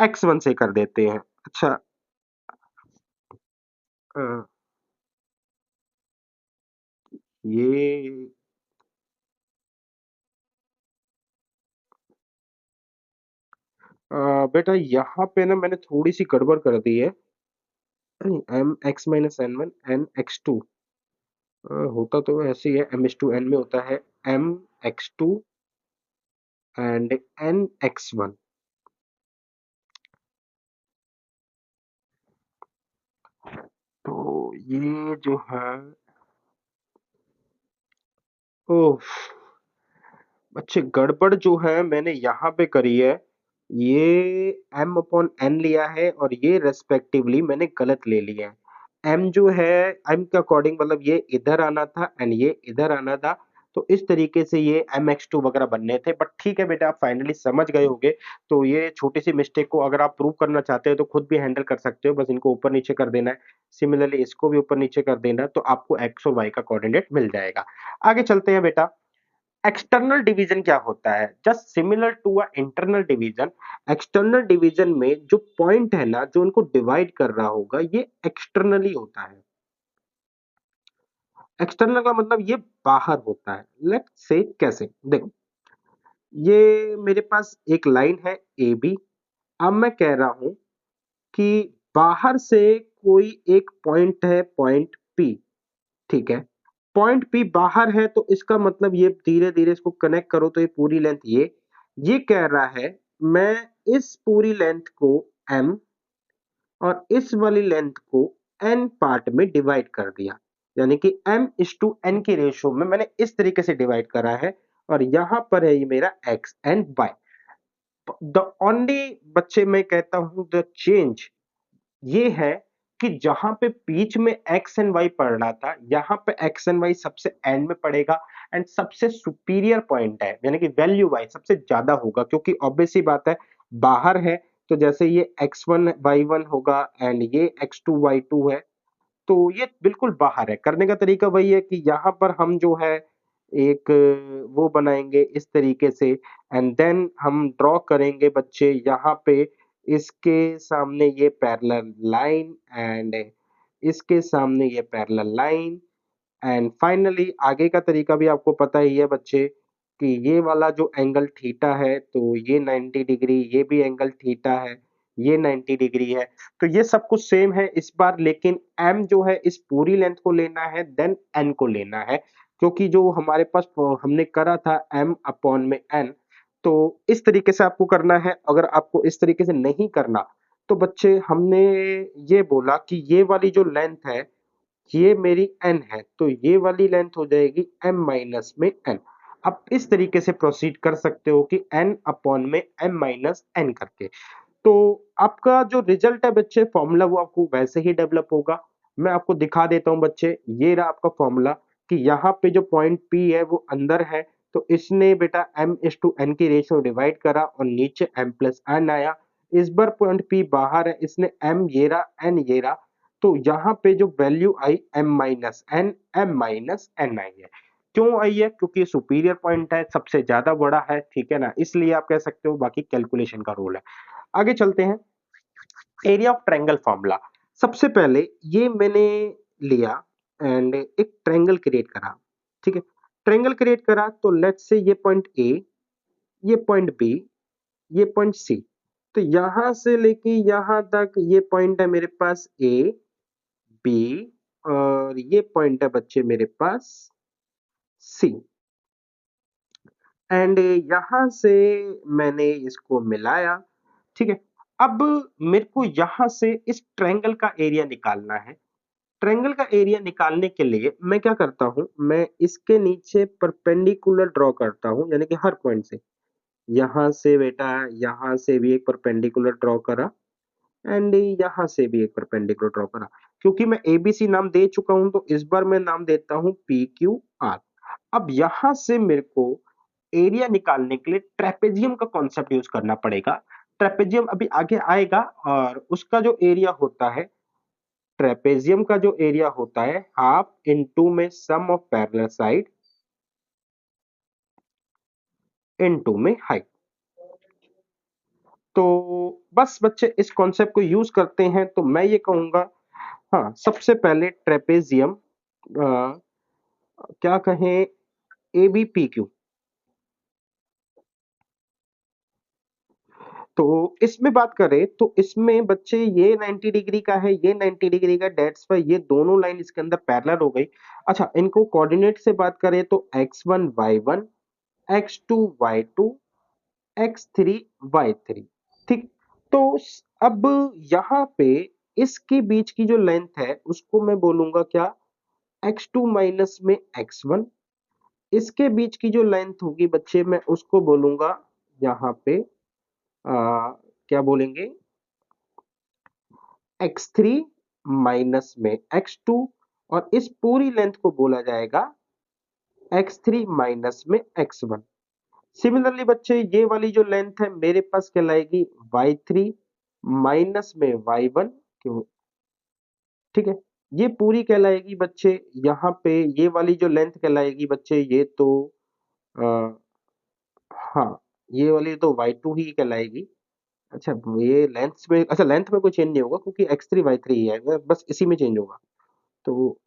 x1 से कर देते हैं। अच्छा, अ, ये बेटा यहाँ पे ना मैंने थोड़ी सी गड़बड़ कर दी है। M x minus n one n x two, होता तो ऐसे ही है, एम एस टू एन में होता है m x two and n x one. तो ये जो है, ओह बच्चे गड़बड़ जो है मैंने यहाँ पे करी है, ये m अपॉन n लिया है और ये रेस्पेक्टिवली मैंने गलत ले लिया है। m जो है m के अकॉर्डिंग मतलब ये इधर आना था एंड ये इधर आना था, तो इस तरीके से ये mx2 वगैरह बनने थे। बट ठीक है बेटा, आप फाइनली समझ गए होगे। तो ये छोटी सी मिस्टेक को अगर आप प्रूव करना चाहते हो तो खुद भी हैंडल कर सकते हो, बस इनको ऊपर नीचे कर देना है। सिमिलरली इसको भी ऊपर नीचे कर देना, तो आपको x और y का कोऑर्डिनेट मिल जाएगा। आगे चलते हैं बेटा। एक्सटर्नल डिवीजन क्या होता है, just similar to a internal division. External division में जो पॉइंट है ना, जो उनको डिवाइड कर रहा होगा, ये एक्सटर्नली होता है। एक्सटर्नल का मतलब ये बाहर होता है। लेट्स से कैसे, देखो ये मेरे पास एक लाइन है ए बी। अब मैं कह रहा हूं कि बाहर से कोई एक पॉइंट है, पॉइंट पी, ठीक है। पॉइंट पी बाहर है तो इसका मतलब ये धीरे धीरे इसको कनेक्ट करो तो ये पूरी लेंथ ये कह रहा है मैं इस पूरी लेंथ को m और इस वाली लेंथ को n पार्ट में डिवाइड कर दिया, यानी कि m/n की रेशियो में मैंने इस तरीके से डिवाइड करा है और यहां पर है ये मेरा x and y। The only बच्चे मैं कहता हूं द चेंज ये है कि जहां पे बीच में x एंड y पढ़ रहा था, यहां पे x एंड y सबसे एंड में पड़ेगा एंड सबसे सुपीरियर पॉइंट है, यानी कि वैल्यू y सबसे ज्यादा होगा, क्योंकि ऑब्वियस सी बात है बाहर है तो जैसे ये x1 y1 होगा एंड ये x2 y2 है, तो ये बिल्कुल बाहर है। करने का तरीका वही है कि यहाँ पर हम जो है एक वो बनाएंगे इस तरीके से एंड देन हम ड्रॉ करेंगे बच्चे यहाँ पे इसके सामने ये पैरेलल लाइन एंड इसके सामने ये पैरेलल लाइन एंड फाइनली आगे का तरीका भी आपको पता ही है बच्चे कि ये वाला जो एंगल थीटा है तो ये 90 डिग्री, ये भी एंगल थीटा है, ये 90 डिग्री है। तो ये सब कुछ सेम है इस बार, लेकिन m जो है इस पूरी लेंथ को लेना है देन n को लेना है, क्योंकि जो हमारे पास हमने करा था m अपॉन में n, तो इस तरीके से आपको करना है। अगर आपको इस तरीके से नहीं करना तो बच्चे हमने ये बोला कि ये वाली जो लेंथ है ये मेरी n है तो ये वाली लेंथ हो जाएगी m माइनस में n। अब इस तरीके से प्रोसीड कर सकते हो कि n अपॉन में m माइनस n करके। तो आपका जो रिजल्ट है बच्चे फॉर्मूला वो आपको वैसे ही डेवलप होगा। मैं आपको दिखा देता हूं बच्चे, ये रहा आपका फॉर्मूला कि यहाँ पे जो पॉइंट P है वो अंदर है तो इसने बेटा m/n की रेशियो डिवाइड करा और नीचे m प्लस n आया। इस बार पॉइंट P बाहर है, इसने m ये रहा n ये रहा, तो यहाँ पे जो वैल्यू आई m माइनस n आई है। क्यों आई है? क्योंकि ये सुपीरियर पॉइंट है, सबसे ज्यादा बड़ा है, ठीक है ना, इसलिए आप कह सकते हो, बाकी कैलकुलेशन का रोल है। आगे चलते हैं, एरिया ऑफ ट्रायंगल फॉर्मूला। सबसे पहले ये मैंने लिया एंड एक ट्रायंगल क्रिएट करा, ठीक है। ट्रायंगल क्रिएट करा तो लेट्स से ये पॉइंट ए, ये पॉइंट बी, ये पॉइंट सी, तो यहां से लेके यहां तक ये पॉइंट है मेरे पास ए बी और ये पॉइंट है बच्चे मेरे पास सी एंड यहां से मैंने इसको मिलाया, ठीक है। अब मेरे को यहां से इस ट्रायंगल का एरिया निकालना है। ट्रायंगल का एरिया निकालने के लिए मैं क्या करता हूं, मैं इसके नीचे परपेंडिकुलर ड्रॉ करता हूं, यानी कि हर पॉइंट से, यहां से बेटा यहां से भी एक परपेंडिकुलर ड्रॉ करा एंड यहां से भी एक परपेंडिकुलर ड्रॉ करा। क्योंकि मैं एबीसी नाम दे चुका हूं तो इस बार मैं नाम देता हूं पी क्यू आर। अब यहां से मेरे को एरिया निकालने के लिए ट्रेपेजियम का कॉन्सेप्ट यूज करना पड़ेगा। ट्रेपेजियम अभी आगे आएगा और उसका जो एरिया होता है, ट्रेपेजियम का जो एरिया होता है हाफ इनटू में सम ऑफ पैरेलल साइड इनटू में हाइट। तो बस बच्चे इस कॉन्सेप्ट को यूज करते हैं तो मैं ये कहूंगा, हाँ सबसे पहले ट्रेपेजियम क्या कहें ए बी पी क्यू, तो इसमें बात करें तो इसमें बच्चे ये 90 डिग्री का है, ये 90 डिग्री का, डेट्स वाई ये दोनों लाइन इसके अंदर पैरेलल हो गई। अच्छा इनको कोऑर्डिनेट से बात करें तो x1 y1 x2 y2 x3 y3, ठीक। तो अब यहाँ पे इसके बीच की जो लेंथ है उसको मैं बोलूंगा क्या, x2 माइनस में x1। इसके बीच की जो लेंथ होगी बच्चे मैं उसको बोलूंगा यहाँ पे क्या बोलेंगे, x3 माइनस में x2, और इस पूरी लेंथ को बोला जाएगा x3 माइनस में x1। सिमिलरली बच्चे ये वाली जो लेंथ है मेरे पास कहलाएगी y3 माइनस में y1, क्यों, ठीक है। ये पूरी कहलाएगी बच्चे, यहाँ पे ये वाली जो लेंथ कहलाएगी बच्चे ये तो आ, हाँ ये वाली तो y2 ही कहलाएगी। अच्छा ये लेंथ में, अच्छा लेंथ में कोई चेंज नहीं होगा क्योंकि x3 y3 ही है, बस इसी में चेंज होगा। तो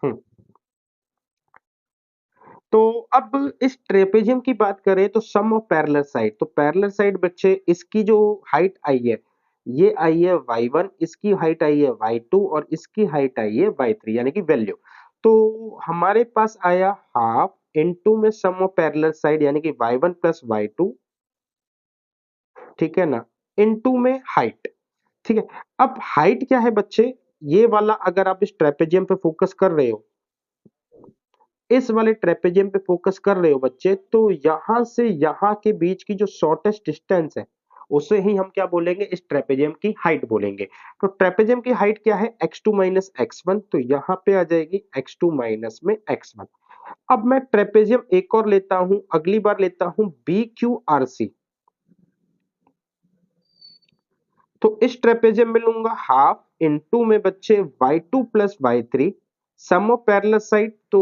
हम्म, तो अब इस ट्रेपेजियम की बात करें तो सम ऑफ पैरेलल साइड, तो पैरेलल साइड बच्चे इसकी जो हाइट आई है ये आई है y1, इसकी हाइट आई है y2 और इसकी हाइट आई है y3 यानी कि वैल्यू। तो हमारे पास आया हाफ इनटू में सम ऑफ पैरेलल साइड यानी कि y1 प्लस y2, ठीक है ना, इनटू में हाइट। ठीक है, अब हाइट क्या है बच्चे, ये वाला अगर आप इस ट्रेपेजियम पे फोकस कर रहे हो, इस वाले ट्रेपेजियम पे फोकस कर रहे हो बच्चे, तो यहां से यहां के बीच की जो शॉर्टेस्ट डिस्टेंस है उसे ही हम क्या बोलेंगे, इस ट्रेपेजियम की हाइट बोलेंगे। तो ट्रेपेजियम की हाइट क्या है, x2 माइनस x1, तो यहां पे आ जाएगी x2 माइनस में x1। अब मैं ट्रेपेजियम एक और लेता हूं, अगली बार लेता हूं BQRC। तो इस ट्रेपेजियम में लूंगा हाफ इनटू में बच्चे y2 plus y3 sum of parallel side. तो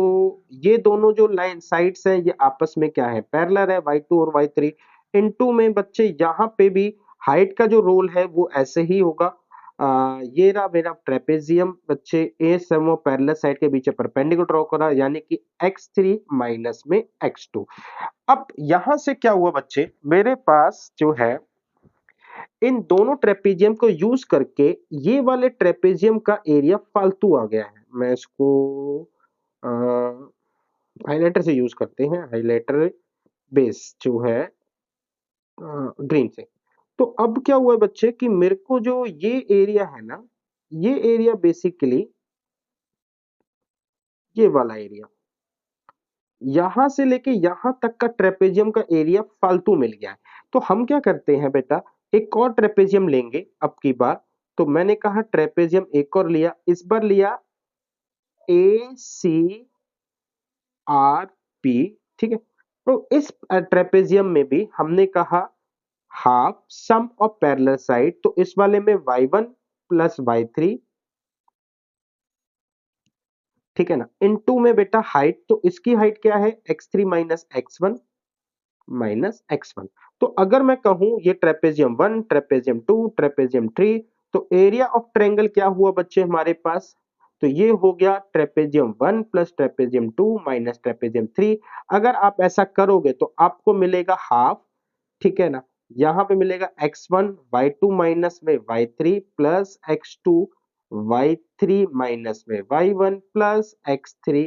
ये दोनों जो लाइन साइड्स हैं ये आपस में क्या है, पैरेलल है, y2 और y3 इनटू में बच्चे यहाँ पे भी हाइट का जो रोल है वो ऐसे ही होगा। ये रहा मेरा ट्रेपेजियम बच्चे, ए सम ऑफ पैरेलल साइड के बीच परपेंडिकुलर ड्रॉ करा यानी कि x3 माइनस में x2। अब यहां से क्या हुआ बच्चे, मेरे पास जो है इन दोनों ट्रेपेजियम को यूज करके ये वाले ट्रेपेजियम का एरिया फालतू आ गया है। मैं इसको हाइलाइटर से यूज करते हैं, हाइलाइटर बेस जो है ग्रीन से। तो अब क्या हुआ है बच्चे कि मेरे को जो ये एरिया है ना, ये एरिया बेसिकली ये वाला एरिया यहां से लेके यहां तक का ट्रेपेजियम का एरिया फालतू मिल गया है। तो हम क्या करते हैं बेटा, एक और ट्रेपेजियम लेंगे अब की बार। तो मैंने कहा ट्रेपेजियम एक और लिया, इस बार लिया ACRP, ठीक है। तो इस ट्रेपेजियम में भी हमने कहा half sum of parallel side, तो इस वाले में y1 प्लस y3, ठीक है ना, इनटू में बेटा हाइट, तो इसकी हाइट क्या है x3 minus x1 minus x1। तो अगर मैं कहूं ये ट्रेपेजियम 1, ट्रेपेजियम 2, ट्रेपेजियम 3, तो एरिया ऑफ ट्रायंगल क्या हुआ बच्चे हमारे पास, तो ये हो गया trapezium 1 plus trapezium 2 minus trapezium 3। अगर आप ऐसा करोगे तो आपको मिलेगा हाफ, ठीक है ना, यहां पे मिलेगा x1 y2 माइनस में y3 plus x2 y3 minus में y1 plus x3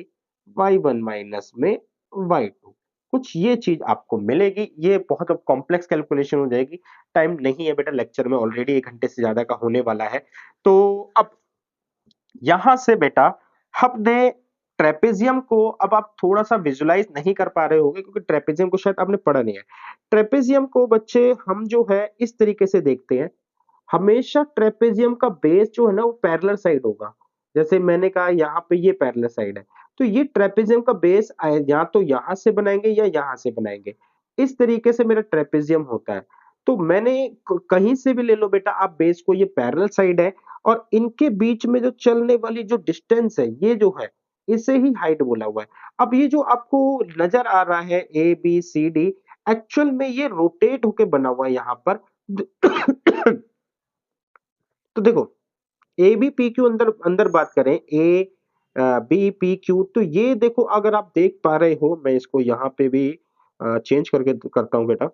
y1 minus में y2। कुछ ये चीज आपको मिलेगी। ये बहुत अब कॉम्प्लेक्स कैलकुलेशन हो जाएगी, टाइम नहीं है बेटा, लेक्चर में ऑलरेडी 1 घंटे से ज्यादा का होने वाला है। तो अब यहां से बेटा हमने ट्रेपेजियम को, अब आप थोड़ा सा विजुलाइज नहीं कर पा रहे होंगे क्योंकि ट्रेपेजियम को शायद आपने पढ़ा नहीं है। ट्रेपेजियम को बच्चे हम जो है इस तरीके से देखते हैं, हमेशा ट्रेपेजियम का बेस जो है ना वो पैरेलल साइड होगा। जैसे मैंने कहा यहाँ पे ये पैरेलल साइड है, तो ये ट्रेपेजियम का बेस या तो यहां से बनाएंगे या यहां से बनाएंगे। इस तरीके से मेरा ट्रेपेजियम होता है। तो मैंने कहीं से भी ले लो बेटा आप बेस को, ये पैरेलल साइड है और इनके बीच में जो चलने वाली जो डिस्टेंस है ये जो है इसे ही हाइट बोला हुआ है। अब ये जो आपको नजर आ रहा है ABCD, एक्चुअल में ये रोटेट होके बना हुआ है यहाँ पर। तो देखो ए बी पी क्यू अंदर अंदर बात करें, A B P Q, तो ये देखो अगर आप देख पा रहे हो, मैं इसको यहाँ पे भी चेंज करके करता हूँ बेटा।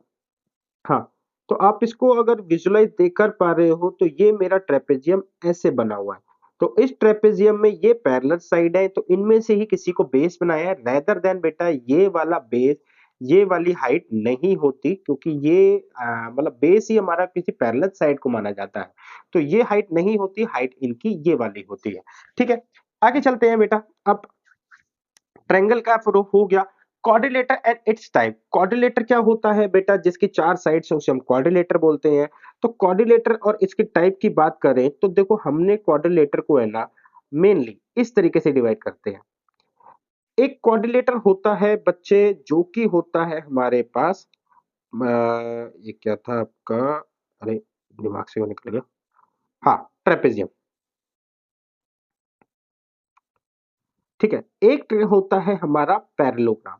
हाँ, तो आप इसको अगर विजुलाइज देख कर पा रहे हो तो ये मेरा ट्रेपेजियम ऐसे बना हुआ है। तो इस ट्रेपेजियम में ये पैरेलल साइड है, तो इनमें से ही किसी को बेस बनाया है, रेदर देन बेटा ये वाला बेस, ये वाली हाइट नहीं होती क्योंकि ये मतलब बेस ही हमारा किसी पैरेलल साइड को माना जाता है। तो ये हाइट नहीं होती, हाइट इनकी ये वाली होती है। ठीक है, आगे चलते हैं बेटा। अब ट्रायंगल का प्रूफ हो गया। Quadrilateral and it's type, quadrilateral क्या होता है बेटा, जिसकी 4 साइड्स है उसे हम क्वाड्रिलेटर बोलते हैं। तो क्वाड्रिलेटर और इसके टाइप की बात करें तो देखो हमने क्वाड्रिलेटर को है ना मेनली इस तरीके से डिवाइड करते हैं। एक क्वाड्रिलेटर होता है बच्चे जो कि होता है हमारे पास ये क्या था आपका, अरे दिमाग से वो निकल गया, हाँ ट्रेपेजियम, ठीक है। एक होता है हमारा पैरेललोग्राम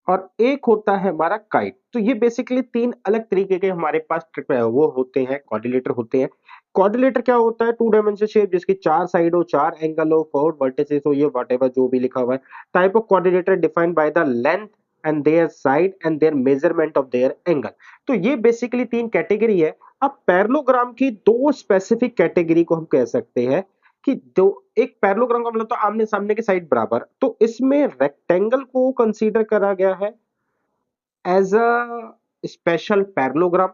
और एक होता है हमारा काइट। तो ये बेसिकली 3 अलग तरीके के हमारे पास वो होते हैं, क्वाड्रिलेटर होते हैं। क्वाड्रिलेटर क्या होता है, 2 डायमेंशनल शेप जिसकी 4 साइड हो, 4 एंगल हो, 4 वर्टिसेस हो, ये व्हाटएवर जो भी लिखा हुआ है। Type of quadrilateral defined by the length and their side and there measurement of their angle. तो ये बेसिकली तीन कैटेगरी है। अब पैरेललोग्राम की दो स्पेसिफिक कैटेगरी को हम कह सकते हैं कि दो, एक पैरेललोग्राम का मतलब तो आमने सामने की साइड बराबर, तो इसमें रेक्टेंगल को कंसीडर करा गया है एज अ स्पेशल पैरेललोग्राम,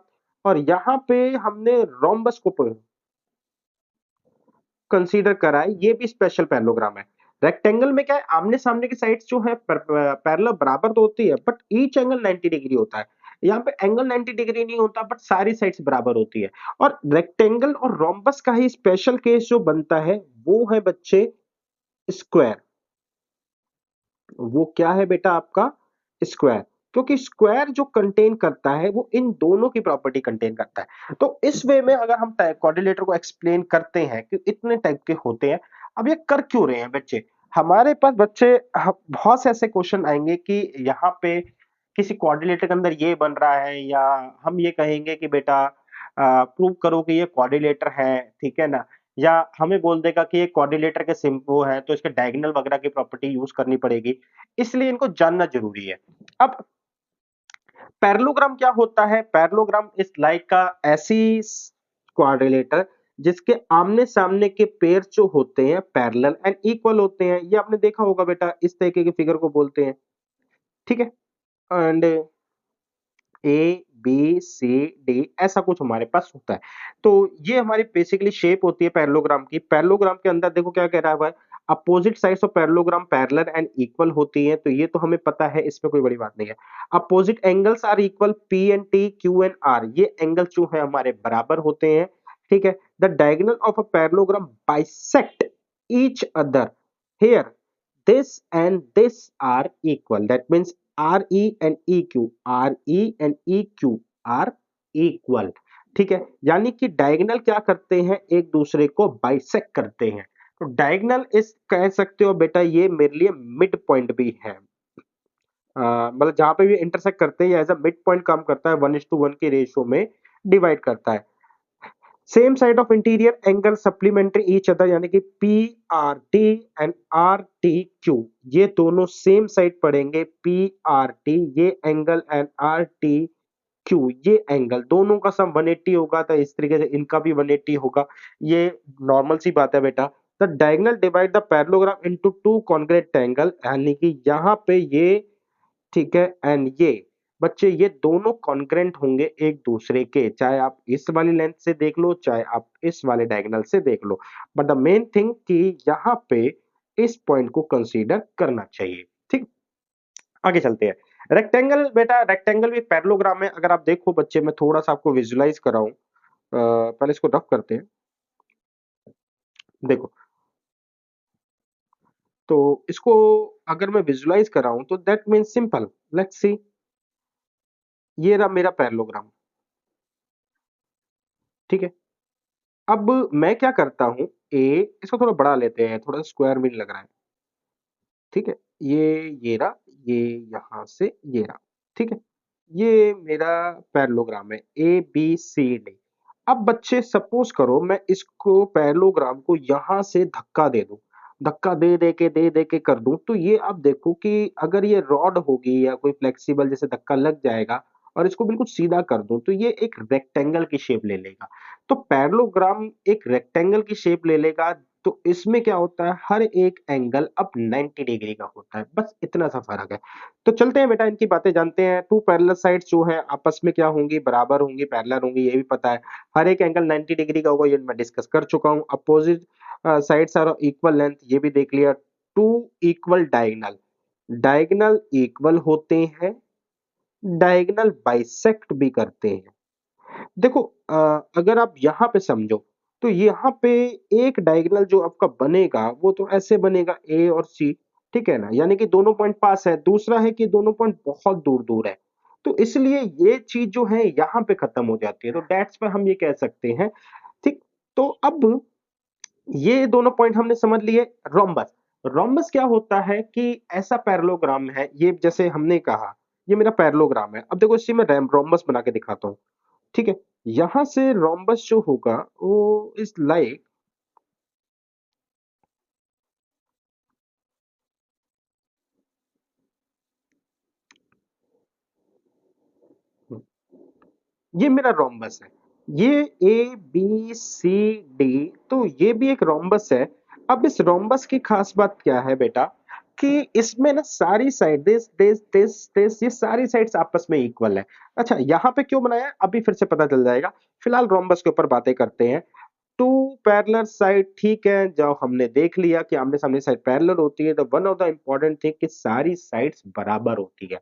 और यहां पे हमने रोम्बस को कंसीडर करा है, ये भी स्पेशल पैरेललोग्राम है। रेक्टेंगल में क्या है, आमने सामने की साइड्स जो है पैरेलल बराबर तो होती है, बट ईच एंगल 90 डिग्री होता है। यहाँ पे एंगल 90 डिग्री नहीं होता, बट सारी साइड्स बराबर होती है। और रेक्टेंगल और रोम्बस का ही स्पेशल केस जो बनता है वो है बच्चे स्क्वायर। वो क्या है बेटा आपका स्क्वायर, क्योंकि स्क्वायर जो कंटेन करता है वो इन दोनों की प्रॉपर्टी कंटेन करता है। तो इस वे में अगर हम कोऑर्डिनेटर को एक्सप्लेन करते हैं कि इतने टाइप के होते हैं, अब ये कर क्यों रहे हैं बच्चे, हमारे पास बच्चे बहुत से ऐसे क्वेश्चन आएंगे कि यहाँ पे किसी कोऑर्डिनेटर के अंदर ये बन रहा है, या हम ये कहेंगे कि बेटा प्रूव करो कि ये कोऑर्डिनेटर है, ठीक है ना, या हमें बोल देगा कि ये कोऑर्डिनेटर के वो है तो इसके डायगोनल वगैरह की प्रॉपर्टी यूज करनी पड़ेगी, इसलिए इनको जानना जरूरी है। अब पैरेललोग्राम क्या होता है, पैरेललोग्राम इज लाइक अ ऐसी क्वाड्रिलेटर जिसके आमने सामने के पेयर जो होते हैं पैरेलल एंड इक्वल होते हैं। ये आपने देखा होगा बेटा, इस तरीके के फिगर को बोलते हैं, ठीक है। And A B C D ऐसा कुछ हमारे पास होता है। तो ये हमारी बेसिकली शेप होती है पैरेललोग्राम की। पैरेललोग्राम के अंदर देखो क्या कह रहा हुआ है, opposite sides of parallelogram parallel and equal होती है, तो ये तो हमें पता है, इसमें कोई बड़ी बात नहीं है। Opposite angles are equal, P and T Q and R, ये एंगल जो है हमारे बराबर होते हैं, ठीक है। The diagonal of a parallelogram bisect each other here, this and this are equal, that means RE and EQ, RE and EQ are equal, ठीक है। यानी कि डायगोनल क्या करते हैं, एक दूसरे को बाइसेक्ट करते हैं। तो डायगोनल इस कह सकते हो बेटा, ये मेरे लिए मिड पॉइंट भी है। मतलब जहां पे भी इंटरसेक्ट करते हैं एज अ मिड पॉइंट काम करता है, 1:1 के रेशियो में डिवाइड करता है। Same side of interior angle supplementary each other, यानी कि P R T and R T Q, ये दोनों सेम साइड पड़ेंगे, पी आर टी ये angle and R T Q ये एंगल, दोनों का सम 180 होगा, तो इस तरीके से इनका भी 180 होगा। ये नॉर्मल सी बात है बेटा। The diagonal divide the parallelogram into two congruent angle, यानी कि यहाँ पे ये, ठीक है, एंड ये बच्चे ये दोनों कॉन्ग्रेंट होंगे एक दूसरे के, चाहे आप इस वाली लेंथ से देख लो चाहे आप इस वाले डायगोनल से देख लो, बट द मेन थिंग कि यहाँ पे इस पॉइंट को कंसीडर करना चाहिए, ठीक। आगे चलते हैं। रेक्टेंगल बेटा, रेक्टेंगल भी पैरेललोग्राम है। अगर आप देखो बच्चे, मैं थोड़ा सा आपको विजुलाइज कराऊं, पहले इसको रफ करते हैं। देखो, तो इसको अगर मैं विजुलाइज कराऊं तो that means simple, let's see, ये रहा मेरा पैरेललोग्राम, ठीक है। अब मैं क्या करता हूँ, ए, इसको थोड़ा बड़ा लेते हैं, थोड़ा स्क्वायर में लग रहा है, ठीक है। ये रहा, ये यहाँ से ये रहा, ठीक है। ये मेरा पैरेललोग्राम है ए बी सी डी। अब बच्चे सपोज करो मैं इसको पैरेललोग्राम को यहाँ से धक्का दे दूं, धक्का दे दे के कर दूं, तो ये आप देखो कि अगर ये रॉड होगी या कोई फ्लेक्सिबल जैसे धक्का लग जाएगा और इसको बिल्कुल सीधा कर दूं, तो ये एक रेक्टेंगल की शेप ले लेगा। तो पैरेललोग्राम एक रेक्टेंगल की शेप ले लेगा, तो इसमें क्या होता है, हर एक एंगल अब 90 डिग्री का होता है, बस इतना सा फर्क है। तो चलते हैं बेटा, इनकी बातें जानते हैं। टू पैरेलल साइड्स जो है आपस में क्या होंगी, बराबर होंगी, पैरेलल होंगी, ये भी पता है। हर एक एंगल 90 डिग्री का होगा, ये मैं डिस्कस कर चुका हूँ। Opposite sides are equal length, ये भी देख लिया। Two equal diagonal, diagonal equal होते हैं, डायगोनल बाइसेक्ट भी करते हैं। देखो, अगर आप यहाँ पे समझो, तो यहाँ पे एक डायगोनल जो आपका बनेगा वो तो ऐसे बनेगा, ए और सी, ठीक है ना, यानी कि दोनों पॉइंट पास है। दूसरा है कि दोनों पॉइंट बहुत दूर दूर है, तो इसलिए ये चीज जो है यहाँ पे खत्म हो जाती है, तो डेट्स पे हम ये कह सकते हैं, ठीक। तो अब ये दोनों पॉइंट हमने समझ लिए। रोम्बस, रोम्बस क्या होता है कि ऐसा पैरेललोग्राम है, ये जैसे हमने कहा ये मेरा पैरेललोग्राम है। अब देखो इसी में रोम्बस बना के दिखाता हूँ, ठीक है। यहां से रोम्बस जो होगा वो इज लाइक, ये मेरा रोम्बस है। ये ए बी सी डी, तो ये भी एक रोम्बस है। अब इस रोम्बस की खास बात क्या है बेटा, कि इसमें ना सारी साइड दिस ये सारी साइड्स आपस में इक्वल है। अच्छा, यहाँ पे क्यों बनाया है अभी फिर से पता चल जाएगा। फिलहाल रोम्बस के ऊपर बातें करते हैं। टू पैरेलल साइड, ठीक है, जब हमने देख लिया कि आमने सामने साइड पैरेलल होती है, तो one of the important thing कि सारी साइड्स बराबर होती है।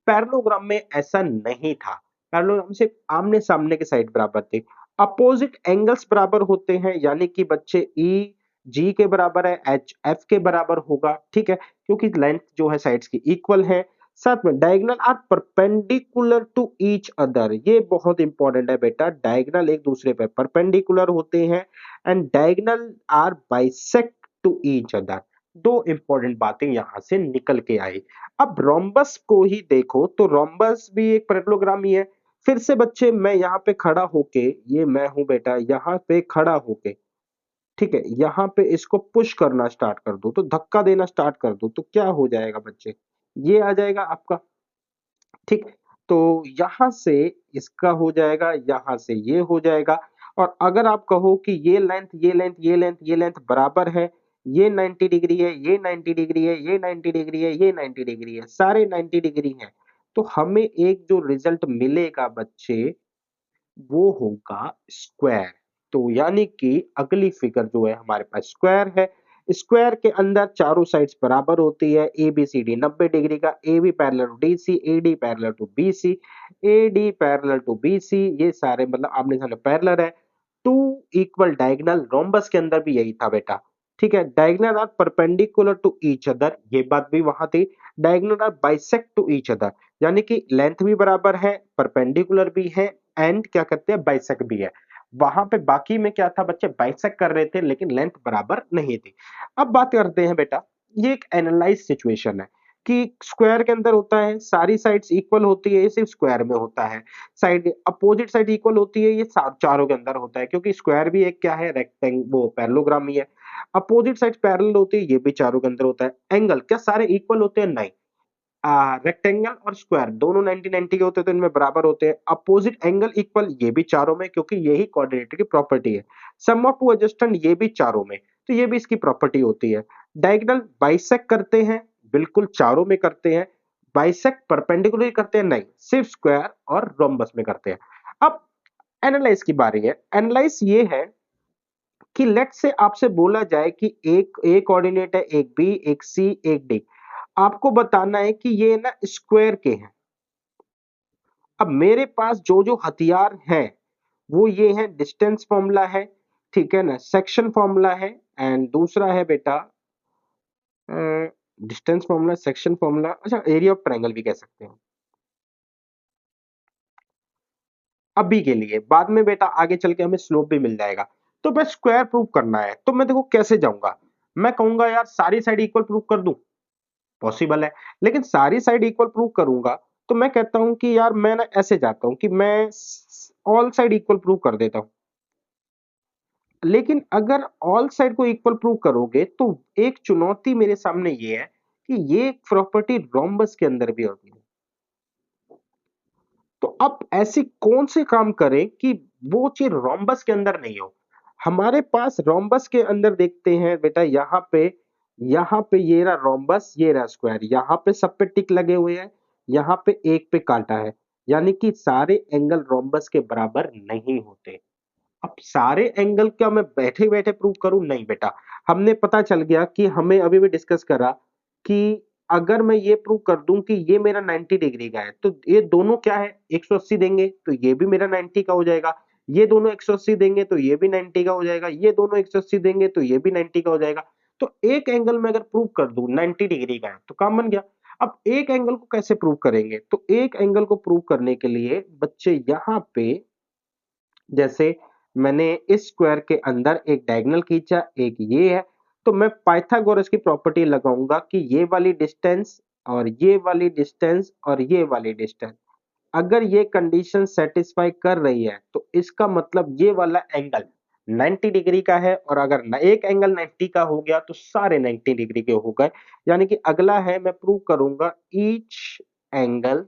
पैरेललोग्राम में ऐसा नहीं था। पैरेललोग्राम में सिर्फ आमने सामने के साइड बराबर थे। अपोजिट एंगल्स बराबर होते हैं, यानी कि बच्चे ई जी के बराबर है, एच एफ के बराबर होगा, ठीक है, क्योंकि लेंथ जो है साइड्स की इक्वल है। साथ में diagonal are perpendicular to each other, ये बहुत इंपॉर्टेंट है बेटा। डायगोनल एक दूसरे पे परपेंडिकुलर होते हैं and diagonal are bisect to each other. दो इंपॉर्टेंट बातें यहां से निकल के आई। अब रोम्बस को ही देखो, तो रोम्बस भी एक पैरेललोग्राम ही है। फिर से बच्चे मैं यहाँ पे खड़ा होके, ये मैं हूं बेटा, यहाँ पे खड़ा होके, ठीक है, यहाँ पे इसको पुश करना स्टार्ट कर दो, तो धक्का देना स्टार्ट कर दो, तो क्या हो जाएगा बच्चे, ये आ जाएगा आपका, ठीक। तो यहाँ से इसका हो जाएगा, यहाँ से ये हो जाएगा। और अगर आप कहो कि ये लेंथ ये लेंथ ये लेंथ ये लेंथ बराबर है, ये 90 डिग्री है, ये 90 डिग्री है, ये 90 डिग्री है, ये 90 डिग्री है, सारे 90 डिग्री हैं, तो हमें एक जो रिजल्ट मिलेगा बच्चे, वो होगा स्क्वायर। तो यानी कि अगली फिगर जो है हमारे पास स्क्वायर है। स्क्वायर के अंदर चारों साइड्स बराबर होती है। A B C D 90 degree का, A B parallel to D C, A D parallel to B C, A D parallel to B C, ये सारे मतलब आमने सामने पैरेलल है। टू इक्वल डायगोनल, रोम्बस के अंदर भी यही था बेटा, ठीक है। Diagonal are perpendicular to each other, ये बात भी वहां थी। Diagonal are bisect to each other, यानी कि लेंथ भी बराबर है, परपेंडिकुलर भी है, एंड क्या करते हैं, बाइसेक्ट भी है। वहां पे बाकी में क्या था बच्चे, बाइसेक्ट कर रहे थे लेकिन लेंथ बराबर नहीं थी। अब बात करते हैं बेटा, ये एक एनालाइज सिचुएशन है कि स्क्वायर के अंदर होता है, सारी साइड्स इक्वल होती है, ये सिर्फ स्क्वायर में होता है। साइड अपोजिट साइड इक्वल होती है, ये चारों के अंदर होता है, क्योंकि स्क्वायर भी एक क्या है, रेक्टेंगल, वो पैरेललोग्राम ही है। अपोजिट साइड पैरेलल होती है, ये भी चारों के अंदर होता है। एंगल क्या सारे इक्वल होते हैं, नहीं। रेक्टेंगल और स्क्वायर दोनों 90 90 के होते हैं, तो इनमें बराबर होते हैं। अपोजिट एंगल इक्वल, ये भी चारों में, क्योंकि यही कोऑर्डिनेटर की प्रॉपर्टी है। सम ऑफ टू एडजस्टेंट, ये भी चारों में, तो ये भी इसकी प्रॉपर्टी होती है। डायगोनल बाइसेक्ट करते हैं, बिल्कुल चारों में करते हैं। बाइसेक्ट परपेंडिकुलर करते हैं, नहीं, सिर्फ स्क्वायर और रोम्बस में करते हैं। अब एनालाइज की बारी है। एनालाइज ये है कि लेट से आपसे बोला जाए कि एक ए कोऑर्डिनेट है, एक बी, एक सी, एक डी। आपको बताना है कि ये ना स्क्वायर के हैं। अब मेरे पास जो जो हथियार हैं, वो ये है, डिस्टेंस फॉर्मूला है, ठीक है ना, सेक्शन फॉर्मूला है, एंड दूसरा है बेटा डिस्टेंस फॉर्मूला, सेक्शन फॉर्मूला, अच्छा एरिया ऑफ ट्रायंगल भी कह सकते हैं अभी के लिए। बाद में बेटा आगे चल के हमें स्लोप भी मिल जाएगा। तो बस स्क्वायर प्रूव करना है, तो मैं देखो कैसे जाऊंगा। मैं कहूंगा यार सारी साइड इक्वल प्रूव कर दूं, पॉसिबल है, लेकिन सारी साइड इक्वल प्रूव करूंगा, तो मैं कहता हूं कि यार मैं ना ऐसे जाता हूं कि मैं ऑल साइड इक्वल प्रूव कर देता हूं। लेकिन अगर ऑल साइड को इक्वल प्रूव करोगे, तो एक चुनौती मेरे सामने ये है कि ये प्रॉपर्टी रोम्बस के अंदर भी होती है। तो अब ऐसी कौन से काम करें कि वो चीज रोम्बस के अंदर नहीं हो। हमारे पास रोम्बस के अंदर देखते हैं बेटा, यहाँ पे ये रहा रोम्बस, ये रहा स्क्वायर, यहाँ पे सब पे टिक लगे हुए हैं, यहाँ पे एक पे काटा है, यानी कि सारे एंगल रोम्बस के बराबर नहीं होते। अब सारे एंगल क्या मैं बैठे बैठे प्रूव करूं, नहीं बेटा। हमने पता चल गया कि हमें अभी भी डिस्कस करा कि अगर मैं ये प्रूव कर दूं कि ये मेरा 90 डिग्री का है, तो ये दोनों क्या है, 180 देंगे तो ये भी मेरा 90 का हो जाएगा। ये दोनों 180 देंगे तो ये भी 90 का हो जाएगा। ये दोनों 180 देंगे तो ये भी 90 का हो जाएगा। तो एक एंगल में अगर प्रूव कर दूं 90 डिग्री का है, तो काम बन गया। अब एक एंगल को कैसे प्रूव करेंगे, तो एक एंगल को प्रूव करने के लिए बच्चे यहाँ पे, जैसे मैंने इस स्क्वायर के अंदर एक डायगोनल खींचा, एक ये है, तो मैं पाइथागोरस की प्रॉपर्टी लगाऊंगा कि ये वाली डिस्टेंस और ये वाली डिस्टेंस और ये वाली डिस्टेंस, अगर ये कंडीशन सेटिस्फाई कर रही है, तो इसका मतलब ये वाला एंगल 90 डिग्री का है। और अगर एक एंगल 90 का हो गया तो सारे 90 डिग्री के हो गए। यानी कि अगला है, मैं प्रूव करूंगा ईच एंगल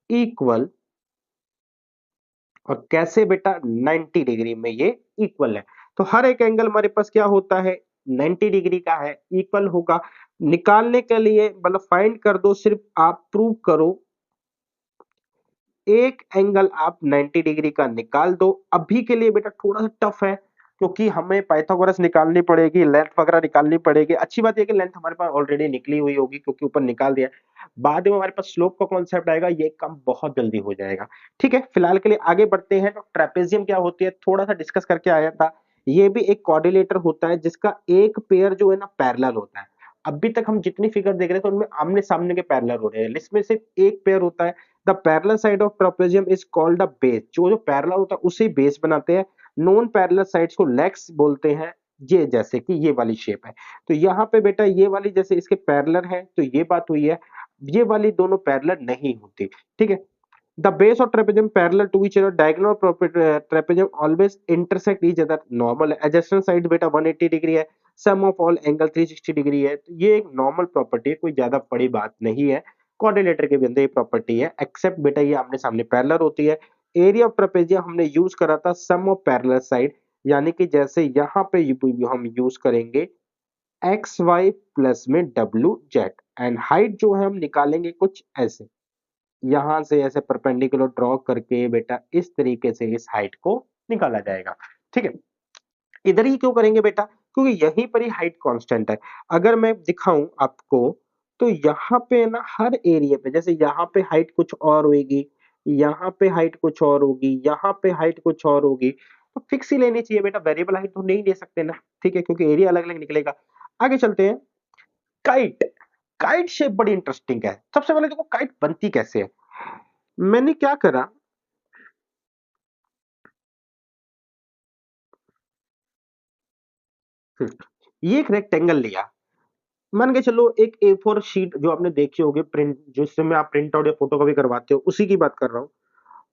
इक्वल और कैसे बेटा 90 डिग्री में ये इक्वल है। तो हर एक एंगल हमारे पास क्या होता है 90 डिग्री का है, इक्वल होगा। निकालने के लिए मतलब फाइंड कर दो, सिर्फ आप प्रूव करो एक एंगल आप 90 डिग्री का निकाल दो। अभी के लिए बेटा थोड़ा सा टफ है क्योंकि हमें पाइथागोरस निकालनी पड़ेगी, लेंथ वगैरह निकालनी पड़ेगी। अच्छी बात है कि लेंथ हमारे पास ऑलरेडी निकली हुई होगी क्योंकि ऊपर निकाल दिया है। बाद में हमारे पास स्लोप का कॉन्सेप्ट आएगा, ये काम बहुत जल्दी हो जाएगा। ठीक है, फिलहाल के लिए आगे बढ़ते हैं। तो ट्रेपेजियम क्या होती है थोड़ा सा डिस्कस करके आया था। ये भी एक क्वाड्रिलेटर होता है जिसका एक पेयर जो है ना पैरेलल होता है। अभी तक हम जितनी फिगर देख रहे थे उनमें आमने सामने के पैरेलल हो रहे हैं, इसमें सिर्फ एक पेयर होता है। The parallel side of trapezium is called the base. जो पैरेलल होता है उसे बेस बनाते हैं। नॉन पैरेलल साइड्स को लेग्स बोलते हैं। ये जैसे कि ये वाली शेप है, तो यहाँ पे बेटा ये वाली जैसे इसके पैरेलल है तो ये बात हुई है, ये वाली दोनों पैरेलल नहीं होती। ठीक है, the base of trapezium parallel to each other, diagonal trapezium always intersect each other. Normal है, एडजेसेंट साइड बेटा 180 डिग्री है, sum of all angle 360 degree है। तो ये एक नॉर्मल प्रॉपर्टी है, कोई ज्यादा बड़ी बात नहीं है। क्वाड्रिलेटर के भी अंदर ये प्रॉपर्टी है, एक्सेप्ट बेटा ये आमने सामने पैरेलल होती है। एरिया ऑफ ट्रेपेजियम हमने यूज करा था सम ऑफ पैरेलल साइड, यानी कि जैसे यहाँ पे हम यूज करेंगे एक्स वाई प्लस में डब्ल्यू जेड, एंड हाइट जो है हम निकालेंगे कुछ ऐसे, यहां से ऐसे परपेंडिकुलर ड्रॉ करके बेटा इस तरीके से इस हाइट को निकाला जाएगा। ठीक है, इधर ही क्यों करेंगे बेटा, क्योंकि यहीं पर ही हाइट कांस्टेंट है। अगर मैं दिखाऊं आपको तो यहाँ पे ना हर एरिया पे जैसे यहाँ पे हाइट कुछ और होगी, यहाँ पे हाइट कुछ और होगी, यहाँ पे हाइट कुछ और होगी, तो फिक्स ही लेनी चाहिए बेटा, वेरिएबल हाइट तो नहीं ले सकते ना। ठीक है, क्योंकि एरिया अलग अलग निकलेगा। आगे चलते हैं। काइट, काइट शेप बड़ी इंटरेस्टिंग है। सबसे पहले देखो काइट बनती कैसे है। मैंने क्या करा, ये एक रेक्टेंगल लिया। मान के चलो एक ए फोर शीट जो आपने देखी होगी प्रिंट, जिसमें आप प्रिंट आउट या फोटो कॉपी करवाते हो, उसी की बात कर रहा हूँ।